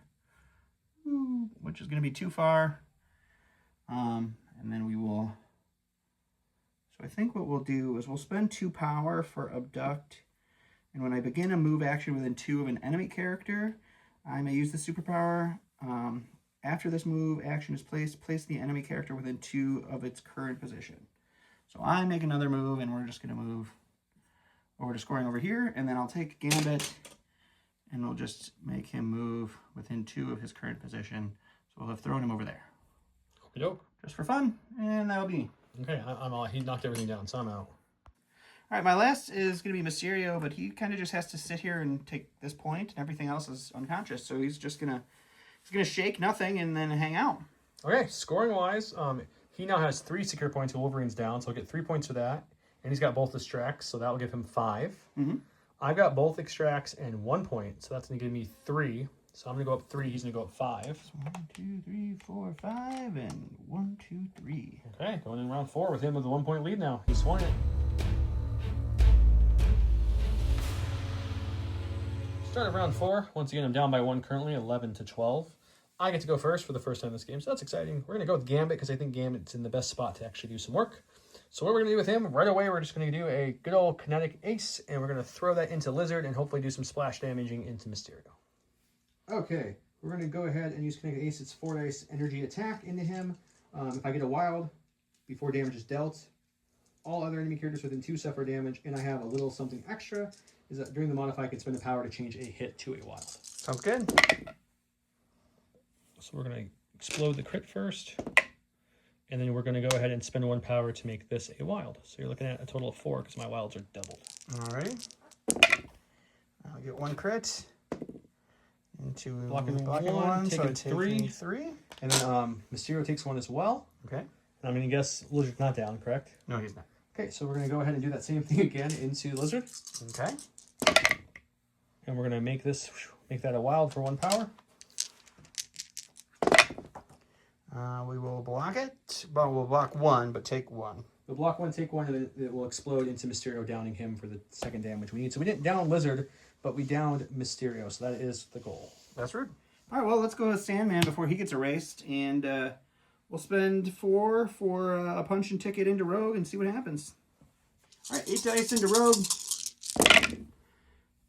which is going to be too far. And then we will... So I think what we'll do is we'll spend 2 power for Abduct. And when I begin a move action within 2 of an enemy character, I may use the superpower. After this move action is placed, place the enemy character within 2 of its current position. So I make another move, and we're just going to move over to scoring over here, and then I'll take Gambit, and we'll just make him move within 2 of his current position. So we'll have thrown him over there. Okey-doke. Just for fun, and that'll be. Okay, I'm all. He knocked everything down, so I'm out. All right, my last is going to be Mysterio, but he kind of just has to sit here and take this point, and everything else is unconscious. So he's just going to... He's going to shake nothing and then hang out. Okay, scoring-wise, he now has 3 secret points. Wolverine's down, so he'll get 3 points for that. And he's got both extracts, so that will give him 5. Mm-hmm. I've got both extracts and 1 point, so that's going to give me 3. So I'm going to go up 3. He's going to go up 5. 1, 2, 3, 4, 5, and 1, 2, 3. Okay, going in round 4 with him with a 1-point lead now. He's swung it. Start of round 4. Once again, I'm down by 1 currently, 11 to 12. I get to go first for the first time in this game, so that's exciting. We're going to go with Gambit because I think Gambit's in the best spot to actually do some work. So what we're going to do with him, right away, we're just going to do a good old kinetic ace, and we're going to throw that into Lizard and hopefully do some splash damaging into Mysterio. Okay, we're going to go ahead and use kinetic ace. It's 4 dice energy attack into him. If I get a wild before damage is dealt, all other enemy characters within 2 suffer damage, and I have a little something extra, is that during the modify I can spend the power to change a hit to a wild. Sounds good. So we're going to explode the crit first, and then we're going to go ahead and spend 1 power to make this a wild. So you're looking at a total of 4 because my wilds are doubled. All right. I'll get 1 crit. Into Blocking 1, one, so taking 3. 3. And then Mysterio takes 1 as well. Okay. And I'm going to guess Lizard's not down, correct? No, he's not. Okay, so we're going to go ahead and do that same thing again into Lizard. Okay. And we're going to make that a wild for 1 power. We will block it, but we'll block 1, but take 1. We'll block 1, take 1, and then it will explode into Mysterio, downing him for the 2nd damage we need. So we didn't down Lizard, but we downed Mysterio, so that is the goal. That's rude. All right, well, let's go with Sandman before he gets erased, and we'll spend 4 for a punch and ticket into Rogue and see what happens. All right, 8 dice into Rogue.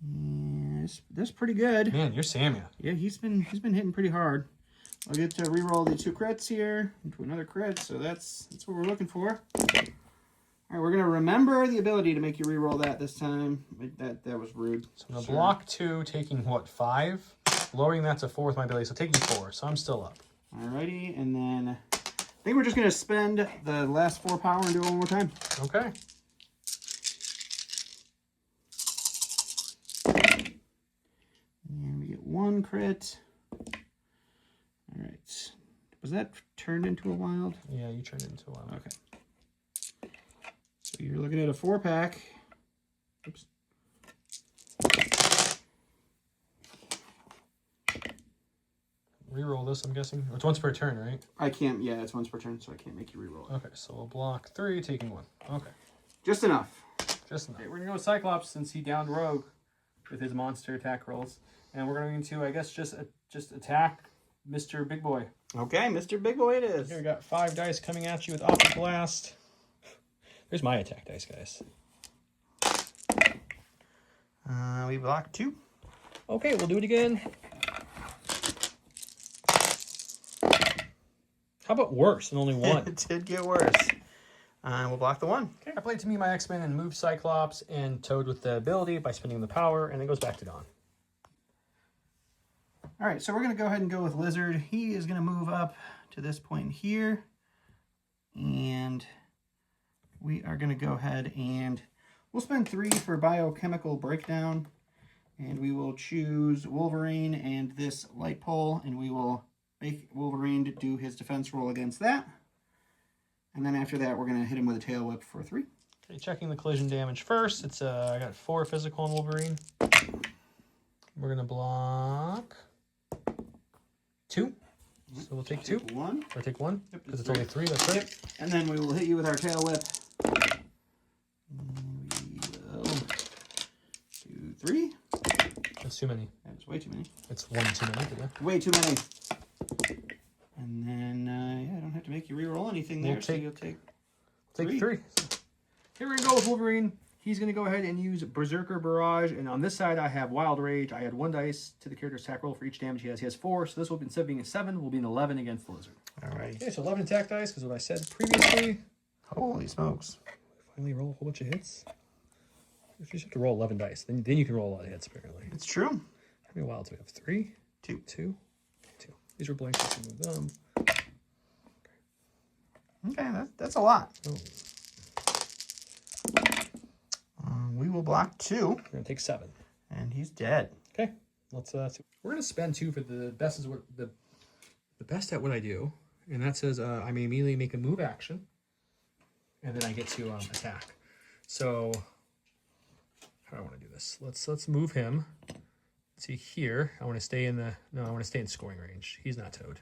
Yeah, that's pretty good. Man, you're Samuel. Yeah, he's been hitting pretty hard. I'll get to re-roll the 2 crits here into another crit, so that's what we're looking for. All right, we're gonna remember the ability to make you re-roll that this time. That was rude. So I'm gonna block 2, taking what, 5? Lowering that to 4 with my ability, so taking 4. So I'm still up. Alrighty, and then I think we're just gonna spend the last 4 power and do it one more time. Okay. And we get 1 crit. All right. Was that turned into a wild? Yeah, you turned it into a wild. Okay. So you're looking at a 4-pack. Oops. reroll this, I'm guessing. It's once per turn, right? I can't. Yeah, it's once per turn, so I can't make you reroll it. Okay, so we'll block 3, taking 1. Okay. Just enough. Just enough. Okay, we're going to go with Cyclops since he downed Rogue with his monster attack rolls. And we're going to, I guess, just attack Mr. Big Boy. Okay, Mr. Big Boy it is. Here we got 5 dice coming at you with Optic Blast. There's my attack dice, guys. We block 2. Okay, we'll do it again. How about worse and only 1? It did get worse. We'll block the 1. Okay, I played to me my X-Men and moved Cyclops and Toad with the ability by spending the power, and it goes back to Dawn. All right, so we're going to go ahead and go with Lizard. He is going to move up to this point here. And we are going to go ahead and we'll spend 3 for biochemical breakdown. And we will choose Wolverine and this light pole, and we will make Wolverine do his defense roll against that. And then after that, we're going to hit him with a tail whip for 3. Okay, checking the collision damage first. It's I got 4 physical on Wolverine. We're going to block 2. So we'll take 2. Take 1. Or take 1, Yep, because it's only 3, that's right. Yep. And then we will hit you with our tail whip. And we will do 3. That's too many. That is way too many. It's 1 too many, yeah. Way too many. And then, yeah, I don't have to make you re-roll anything there, so you'll take 3. Here we're going to go with Wolverine. He's going to go ahead and use Berserker Barrage. And on this side, I have Wild Rage. I add 1 dice to the character's attack roll for each damage he has. He has 4, so this will be, instead of being a 7, will be an 11 against the Lizard. All right. Okay, so 11 attack dice, because what I said previously. Holy smokes. Finally roll a whole bunch of hits. You just have to roll 11 dice. Then you can roll a lot of hits, apparently. It's true. How many wilds do we have? 3? 2. 2? 2. These were blanks, so move them. Okay, that's a lot. Oh. We will block 2. We're going to take 7. And he's dead. Okay, let's see. We're going to spend 2 for the best is what the best at what I do. And that says I may immediately make a move action. And then I get to attack. So how do I want to do this? Let's move him. Let's see here. I want to stay in I want to stay in scoring range. He's not Toad.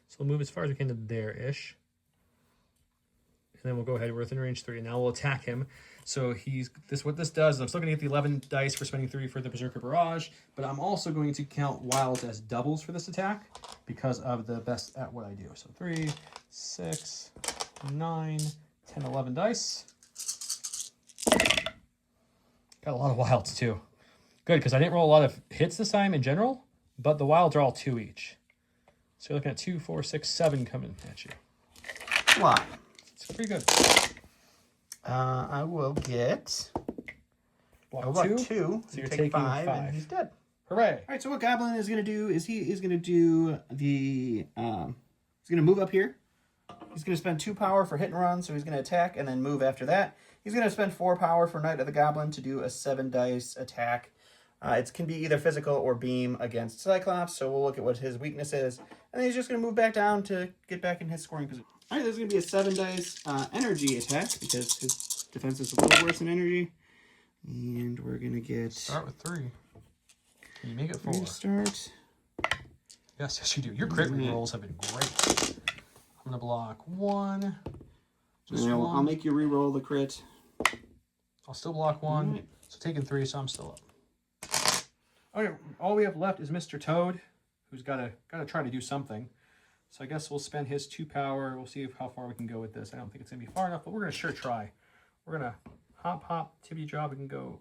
So we'll move as far as we can to there-ish. And then we'll go ahead, we're within range 3, and now we'll attack him. So what this does is I'm still going to get the 11 dice for spending 3 for the Berserker Barrage, but I'm also going to count wilds as doubles for this attack because of the best at what I do. So 3, 6, 9, 10, 11 dice. Got a lot of wilds too. Good, because I didn't roll a lot of hits this time in general, but the wilds are all 2 each. So you're looking at 2, 4, 6, 7 coming at you. A lot. It's pretty good. I will get... Block 2. So you're taking 5, 5. and he's dead. Hooray. All right, so what Goblin is going to do is he is going to do the... he's going to move up here. He's going to spend 2 power for hit and run, so he's going to attack and then move after that. He's going to spend 4 power for Knight of the Goblin to do a 7 dice attack. It can be either physical or beam against Cyclops, so we'll look at what his weakness is. And then he's just going to move back down to get back in his scoring position. All right, this is going to be a 7 dice energy attack because his defense is a little worse than energy. And we're going to get... Start with 3. Can you make it 4? Start. Yes, you do. Your crit rolls have been great. I'm going to block 1. Just 1. I'll make you re-roll the crit. I'll still block 1. Right. So taking 3, so I'm still up. Okay, all we have left is Mr. Toad, who's got to try to do something. So I guess we'll spend his 2 power. We'll see how far we can go with this. I don't think it's going to be far enough, but we're going to sure try. We're going to hop, tippy drop. We can go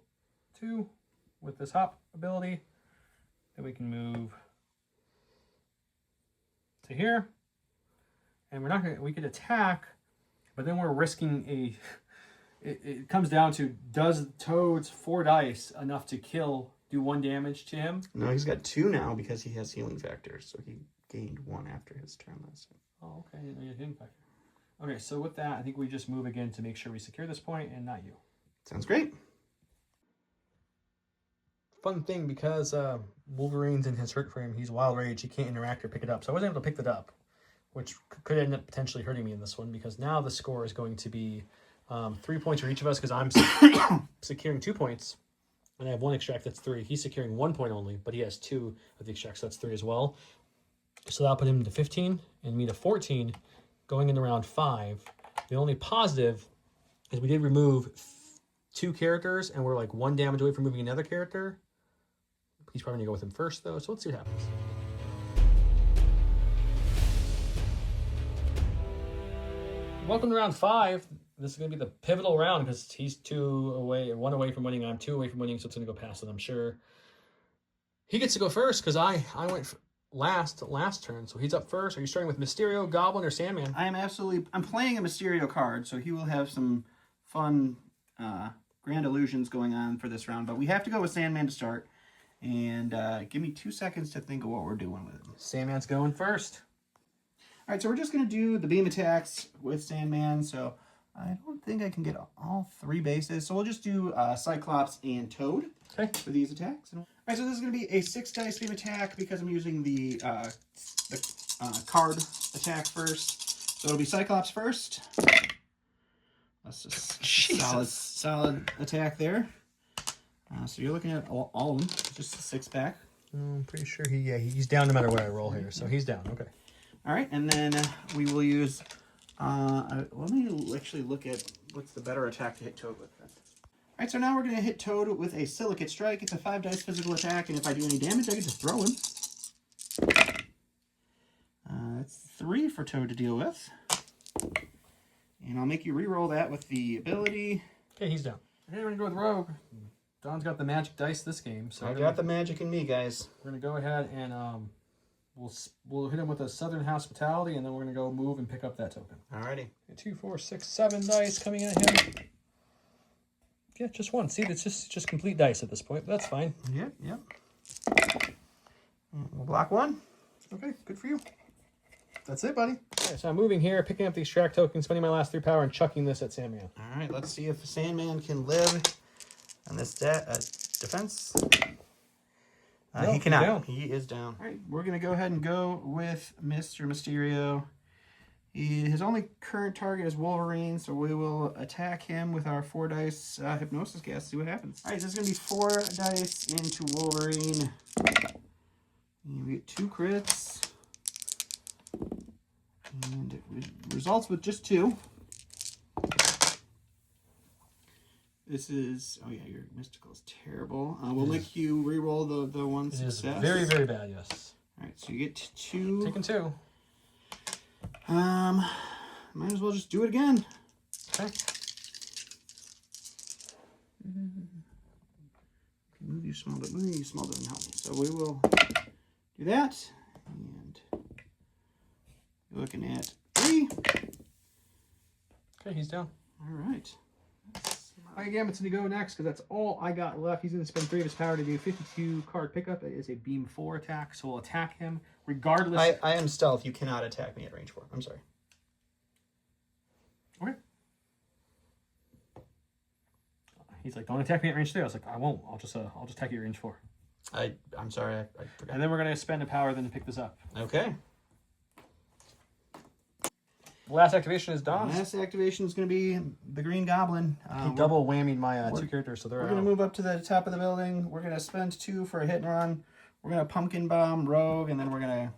2 with this hop ability. Then we can move to here. And we're not going to, we could attack, but then we're risking a, it comes down to, does Toad's 4 dice enough to do 1 damage to him? No, he's got 2 now because he has healing factors, so he gained 1 after his turn last time. Oh, okay, I didn't know you had healing factor. Okay, so with that, I think we just move again to make sure we secure this point and not you. Sounds great. Fun thing, because Wolverine's in his hurt frame, he's Wild Rage, he can't interact or pick it up. So I wasn't able to pick that up, which could end up potentially hurting me in this one, because now the score is going to be 3 points for each of us, because I'm securing 2 points, and I have 1 extract, that's 3. He's securing 1 point only, but he has 2 of the extracts, so that's 3 as well. So that'll put him to 15 and me to 14 going into round 5. The only positive is we did remove 2 characters and we're like 1 damage away from moving another character. He's probably going to go with him first, though, so let's see what happens. Welcome to round 5. This is going to be the pivotal round because he's 1 away from winning. I'm 2 away from winning, so it's going to go past it, I'm sure. He gets to go first because I went last turn, so he's up first. Are you starting with Mysterio, Goblin, or Sandman? I'm playing a Mysterio card, so he will have some fun Grand Illusions going on for this round, but we have to go with Sandman to start. And give me 2 seconds to think of what we're doing with it. Sandman's going first. All right, so we're just going to do the beam attacks with Sandman. So I don't think I can get all 3 bases. So we'll just do Cyclops and Toad for these attacks. All right, so this is going to be a 6 dice beam attack because I'm using the card attack first. So it'll be Cyclops first. That's just solid attack there. So you're looking at all of them, just a 6-pack. I'm pretty sure he's down no matter what I roll here, so he's down. Okay. All right, and then we will use. Let me actually look at what's the better attack to hit Toad with. All right, so now we're going to hit Toad with a Silicate Strike. It's a 5 dice physical attack, and if I do any damage, I get to throw him. That's 3 for Toad to deal with, and I'll make you re-roll that with the ability. Okay, he's down. Okay, we're gonna go with Rogue. Don's got the magic dice this game, so I got the magic in me, guys. We're gonna go ahead and we'll hit him with a Southern Hospitality, and then we're gonna go move and pick up that token. Alrighty. 2, 4, 6, 7 dice coming at him. Yeah, just 1. See, it's just complete dice at this point. But that's fine. Yep. We'll block 1. Okay, good for you. That's it, buddy. Okay, so I'm moving here, picking up the extract token, spending my last 3 power, and chucking this at Sandman. All right, let's see if Sandman can live on this defense. No, he cannot. down. He is down. All right, we're going to go ahead and go with Mr. Mysterio. His only current target is Wolverine, so we will attack him with our 4 dice Hypnosis Gas. See what happens. All right, so this is going to be 4 dice into Wolverine. And we get 2 crits. And it results with just 2. This is, oh yeah, your mystical is terrible. We'll make you re-roll the one success. It is very, very bad, yes. All right, so you get 2. Taking 2. Might as well just do it again. Okay. Move you small, but moving you small doesn't help me. So we will do that. And you're looking at 3. Okay, he's down. All right. All right, Gambit's going to go next because that's all I got left. He's going to spend 3 of his power to do 52 card pickup. It is a beam 4 attack, so we'll attack him regardless. I am stealth. You cannot attack me at range 4. I'm sorry. Okay. He's like, don't attack me at range 3. I was like, I won't. I'll just attack you at range 4. I'm sorry. I forgot. And then we're going to spend a power then to pick this up. Okay. Last activation is Don's. Last activation is going to be the Green Goblin. He double whammied my 2 characters, so they're out. We're going to move up to the top of the building. We're going to spend 2 for a hit and run. We're going to Pumpkin Bomb Rogue, and then we're going to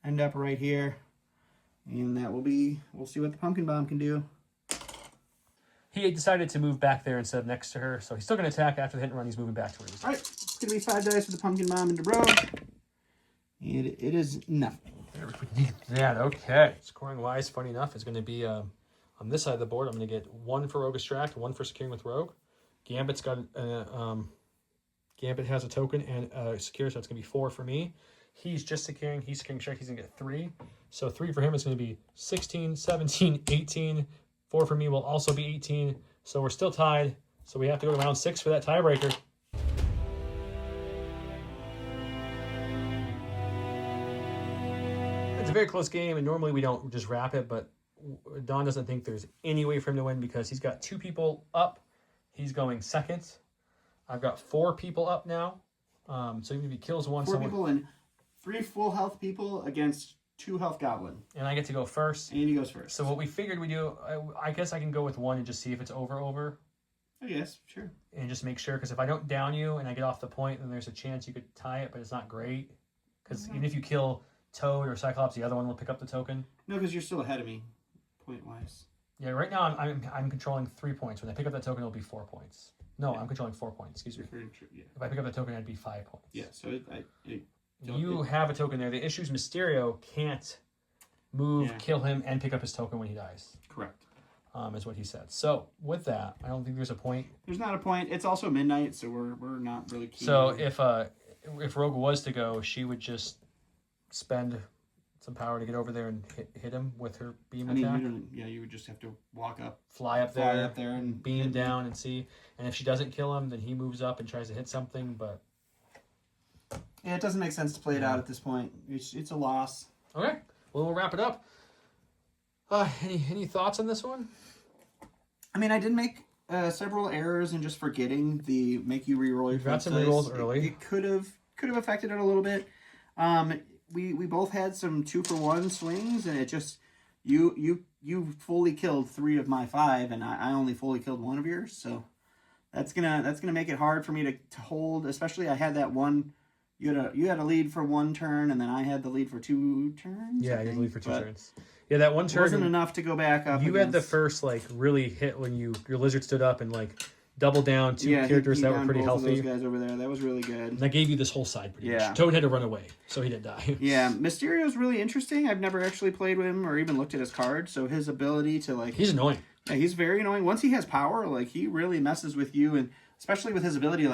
end up right here. And that will be, we'll see what the Pumpkin Bomb can do. He decided to move back there instead of next to her, so he's still going to attack after the hit and run. He's moving back to where he's. All right, it's going to be 5 dice with the Pumpkin Bomb into Rogue. And it is nothing. We need that. Okay. Scoring wise, funny enough, is going to be on this side of the board. I'm going to get 1 for Rogue Extract, 1 for securing with Rogue. Gambit's got Gambit has a token and secure, so it's going to be 4 for me. He's just securing. He's securing Extract. He's going to get 3. So 3 for him is going to be 16, 17, 18. 4 for me will also be 18. So we're still tied. So we have to go to round 6 for that tiebreaker. It's a very close game, and normally we don't just wrap it, but Don doesn't think there's any way for him to win because he's got 2 people up. He's going second. I've got 4 people up now. So even if he kills 1, 4 people and 3 full health people against 2 health goblin. And I get to go first. And he goes first. So what we figured we do, I guess I can go with 1 and just see if it's over. I guess, sure. And just make sure, because if I don't down you and I get off the point, then there's a chance you could tie it, but it's not great. Because even if you kill Toad or Cyclops, the other one will pick up the token. No, because you're still ahead of me, point-wise. Yeah, right now I'm controlling 3 points. When I pick up that token, it'll be 4 points. No, I'm controlling 4 points. Excuse me. Yeah. If I pick up the token, it'd be 5 points. Yeah. So you have a token there. The issue is Mysterio can't move, kill him, and pick up his token when he dies. Correct. Is what he said. So with that, I don't think there's a point. There's not a point. It's also midnight, so we're not really keen. So if Rogue was to go, she would just spend some power to get over there and hit him with her beam attack. You would just have to walk up, fly up there, and beam down and see. And if she doesn't kill him, then he moves up and tries to hit something. But yeah, it doesn't make sense to play it out at this point. It's a loss. Okay, well we'll wrap it up. Any thoughts on this one? I mean, I did make several errors in just forgetting the make you reroll your got some rerolls early. It could have affected it a little bit. We both had some 2-for-1 swings, and it just you fully killed 3 of my 5, and I only fully killed 1 of yours. So that's gonna make it hard for me to hold. Especially I had that one. You had a lead for 1 turn, and then I had the lead for 2 turns. Yeah, I had the lead for 2 turns. Yeah, that 1 turn wasn't enough to go back up. You had the first really hit when your lizard stood up and double down 2 characters that were pretty healthy. Those guys over there, that was really good. And that gave you this whole side pretty much. Toad had to run away, so he didn't die. Yeah, Mysterio's really interesting. I've never actually played with him or even looked at his card, so his ability to he's annoying. Yeah, he's very annoying. Once he has power, he really messes with you, and especially with his ability,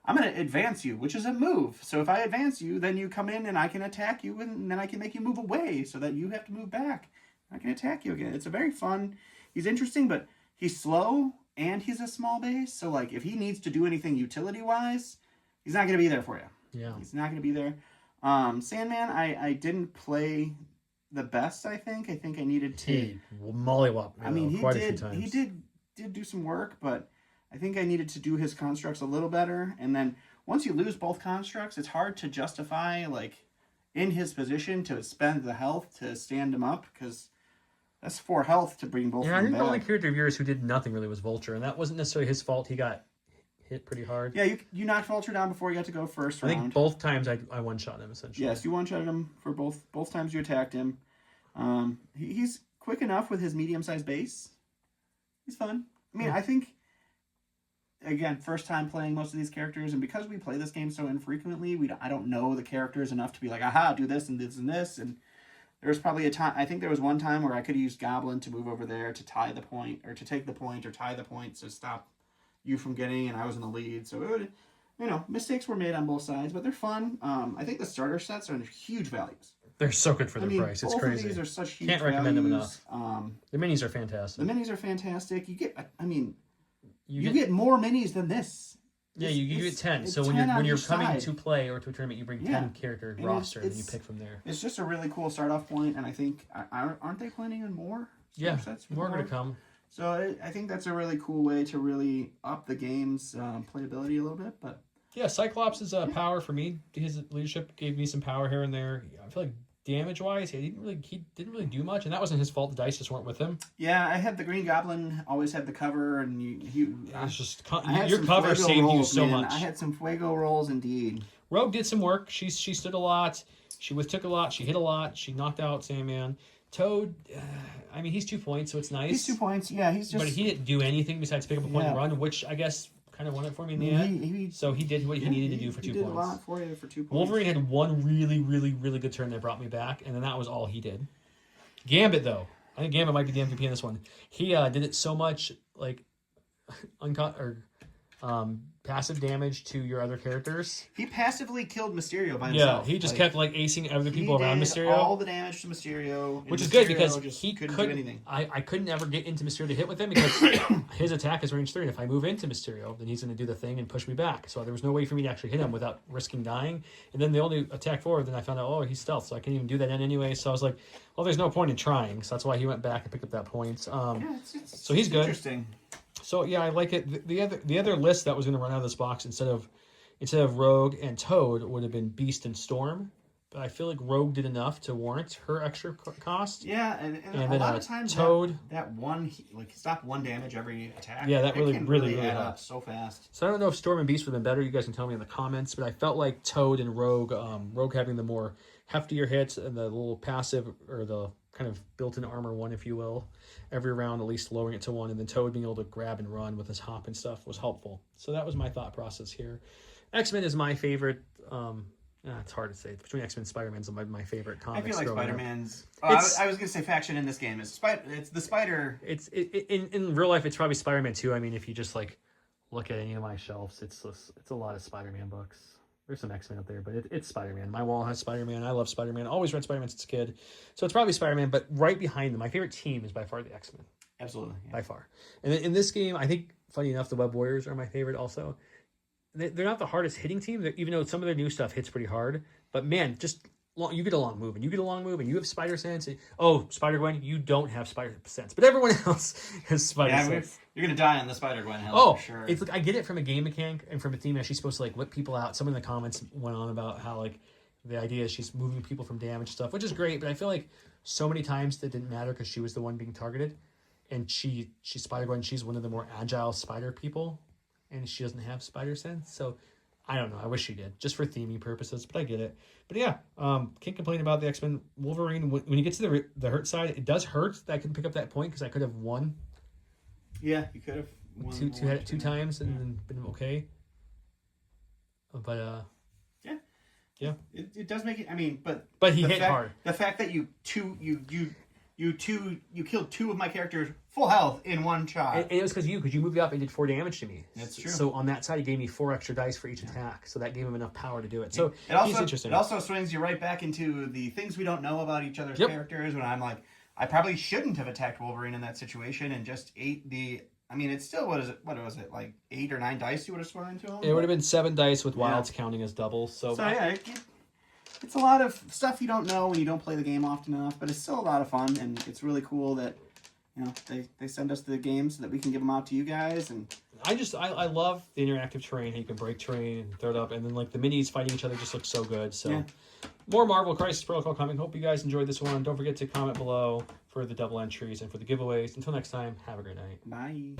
I'm going to advance you, which is a move. So if I advance you, then you come in and I can attack you, and then I can make you move away so that you have to move back. I can attack you again. It's a very fun. He's interesting, but he's slow and he's a small base. So if he needs to do anything utility wise, he's not going to be there for you. Yeah, he's not going to be there. Sandman, I didn't play the best. I think I needed to mollywop. I mean, quite a few times. He did do some work, but I think I needed to do his constructs a little better. And then once you lose both constructs, it's hard to justify in his position to spend the health to stand him up, because that's 4 health to bring both of them back. I think the only character of yours who did nothing really was Vulture, and that wasn't necessarily his fault. He got hit pretty hard. Yeah, you knocked Vulture down before you got to go first round. I think both times I one-shot him, essentially. Yes, you one-shotted him for both times you attacked him. He's quick enough with his medium-sized base. He's fun. I mean, I think, again, first time playing most of these characters, and because we play this game so infrequently, I don't know the characters enough to be aha, do this and this and this, and there was probably a time, I think there was one time where I could have used Goblin to move over there to tie the point, or to take the point, or tie the point to stop you from getting, and I was in the lead. So it would, mistakes were made on both sides, but they're fun. I think the starter sets are huge values. They're so good for their price. It's crazy. Both of these are such huge Can't recommend them enough. values. The minis are fantastic. The minis are fantastic. You get get more minis than this. Yeah, you get 10. So when you're coming to play or to a tournament, you bring 10 character roster, and then you pick from there. It's just a really cool start off point, and I think aren't they planning on more? Sets more going to come. So I think that's a really cool way to really up the game's playability a little bit. But yeah, Cyclops' power for me. His leadership gave me some power here and there. I feel like damage-wise, he didn't really do much, and that wasn't his fault. The dice just weren't with him. Yeah, I had the Green Goblin, always had the cover, and it's just your cover saved you so much. I had some Fuego rolls, indeed. Rogue did some work. She stood a lot. She withtook a lot. She hit a lot. She knocked out Sandman. Toad, he's 2 points, so it's nice. He's 2 points, yeah. But he didn't do anything besides pick up a point and run, which I guess kind of won it for me in the end. So he did what he needed to do for 2 points. He did a lot for you for 2 points. Wolverine had one really, really, really good turn that brought me back, and then that was all he did. Gambit, though. I think Gambit might be the MVP in this one. He did it so much, passive damage to your other characters. He passively killed Mysterio by himself. Yeah, he just kept acing other people around Mysterio. All the damage to Mysterio, which is good because he couldn't do anything. I couldn't ever get into Mysterio to hit with him because his attack is range 3, and if I move into Mysterio, then he's going to do the thing and push me back. So there was no way for me to actually hit him without risking dying. And then the only attack forward, then I found out, he's stealth, so I can't even do that anyway. So I was like, well, there's no point in trying. So that's why he went back and picked up that point. So he's good. Interesting. So yeah, I like it. The other list that was going to run out of this box instead of Rogue and Toad would have been Beast and Storm. but I feel like Rogue did enough to warrant her extra cost. Yeah, and a then, lot of times Toad. that one, like, stop one damage every attack. Yeah, that it can really add up helps. so fast. So I don't know if Storm and Beast would have been better. You guys can tell me in the comments. But I felt like Toad and Rogue, Rogue having the more heftier hits and the little passive or the kind of built-in armor one, if you will, every round at least lowering it to 1, and then Toad being able to grab and run with his hop and stuff was helpful. So that was my thought process here. X-Men is my favorite. It's hard to say. Between X-Men and Spider-Man's my favorite comics. I feel like growing up. Spider-Man's... I was going to say faction in this game. It's the Spider... In real life, it's probably Spider-Man too. I mean, if you just like look at any of my shelves, it's a lot of Spider-Man books. There's some X-Men up there, but it's Spider-Man. My wall has Spider-Man. I love Spider-Man. Always read Spider-Man since a kid. So it's probably Spider-Man, but right behind them, my favorite team is by far the X-Men. Absolutely. Yeah. By far. And in this game, I think, funny enough, the Web Warriors are my favorite also. They're not the hardest hitting team, even though some of their new stuff hits pretty hard. But man, you get a long move, and you get a long move, and you have Spider Sense. Oh, Spider-Gwen, you don't have Spider Sense. But everyone else has Spider Sense. You're going to die on the Spider-Gwen hill for sure. It's like, I get it from a game mechanic and from a theme that she's supposed to like whip people out. Someone in the comments went on about how like the idea is she's moving people from damage stuff, which is great. But I feel like so many times that didn't matter because she was the one being targeted. And she's Spider-Gwen. She's one of the more agile spider people. And she doesn't have Spider Sense. So I don't know. I wish she did, just for theming purposes, but I get it. But yeah, can't complain about the X-Men. Wolverine, when you get to the hurt side, it does hurt that I couldn't pick up that point because I could have won. Yeah, you could have won two times and then been okay. But yeah, it does make it. I mean, but he hit hard. The fact that you killed 2 of my characters full health in one shot. And it was because you moved up and did 4 damage to me. That's true. So on that side, he gave me 4 extra dice for each attack. So that gave him enough power to do it. So he's interesting. It also swings you right back into the things we don't know about each other's characters. When I'm like, I probably shouldn't have attacked Wolverine in that situation and just ate the. I mean, it's still what was it like 8 or 9 dice you would have swung into him? It would have been 7 dice with wilds counting as doubles. So yeah. It's a lot of stuff you don't know when you don't play the game often enough, but it's still a lot of fun, and it's really cool that they send us the games so that we can give them out to you guys. And I love the interactive terrain. You can break terrain and throw it up, and then like the minis fighting each other just looks so good. So more Marvel Crisis Protocol coming. Hope you guys enjoyed this one. Don't forget to comment below for the double entries and for the giveaways. Until next time, have a great night. Bye.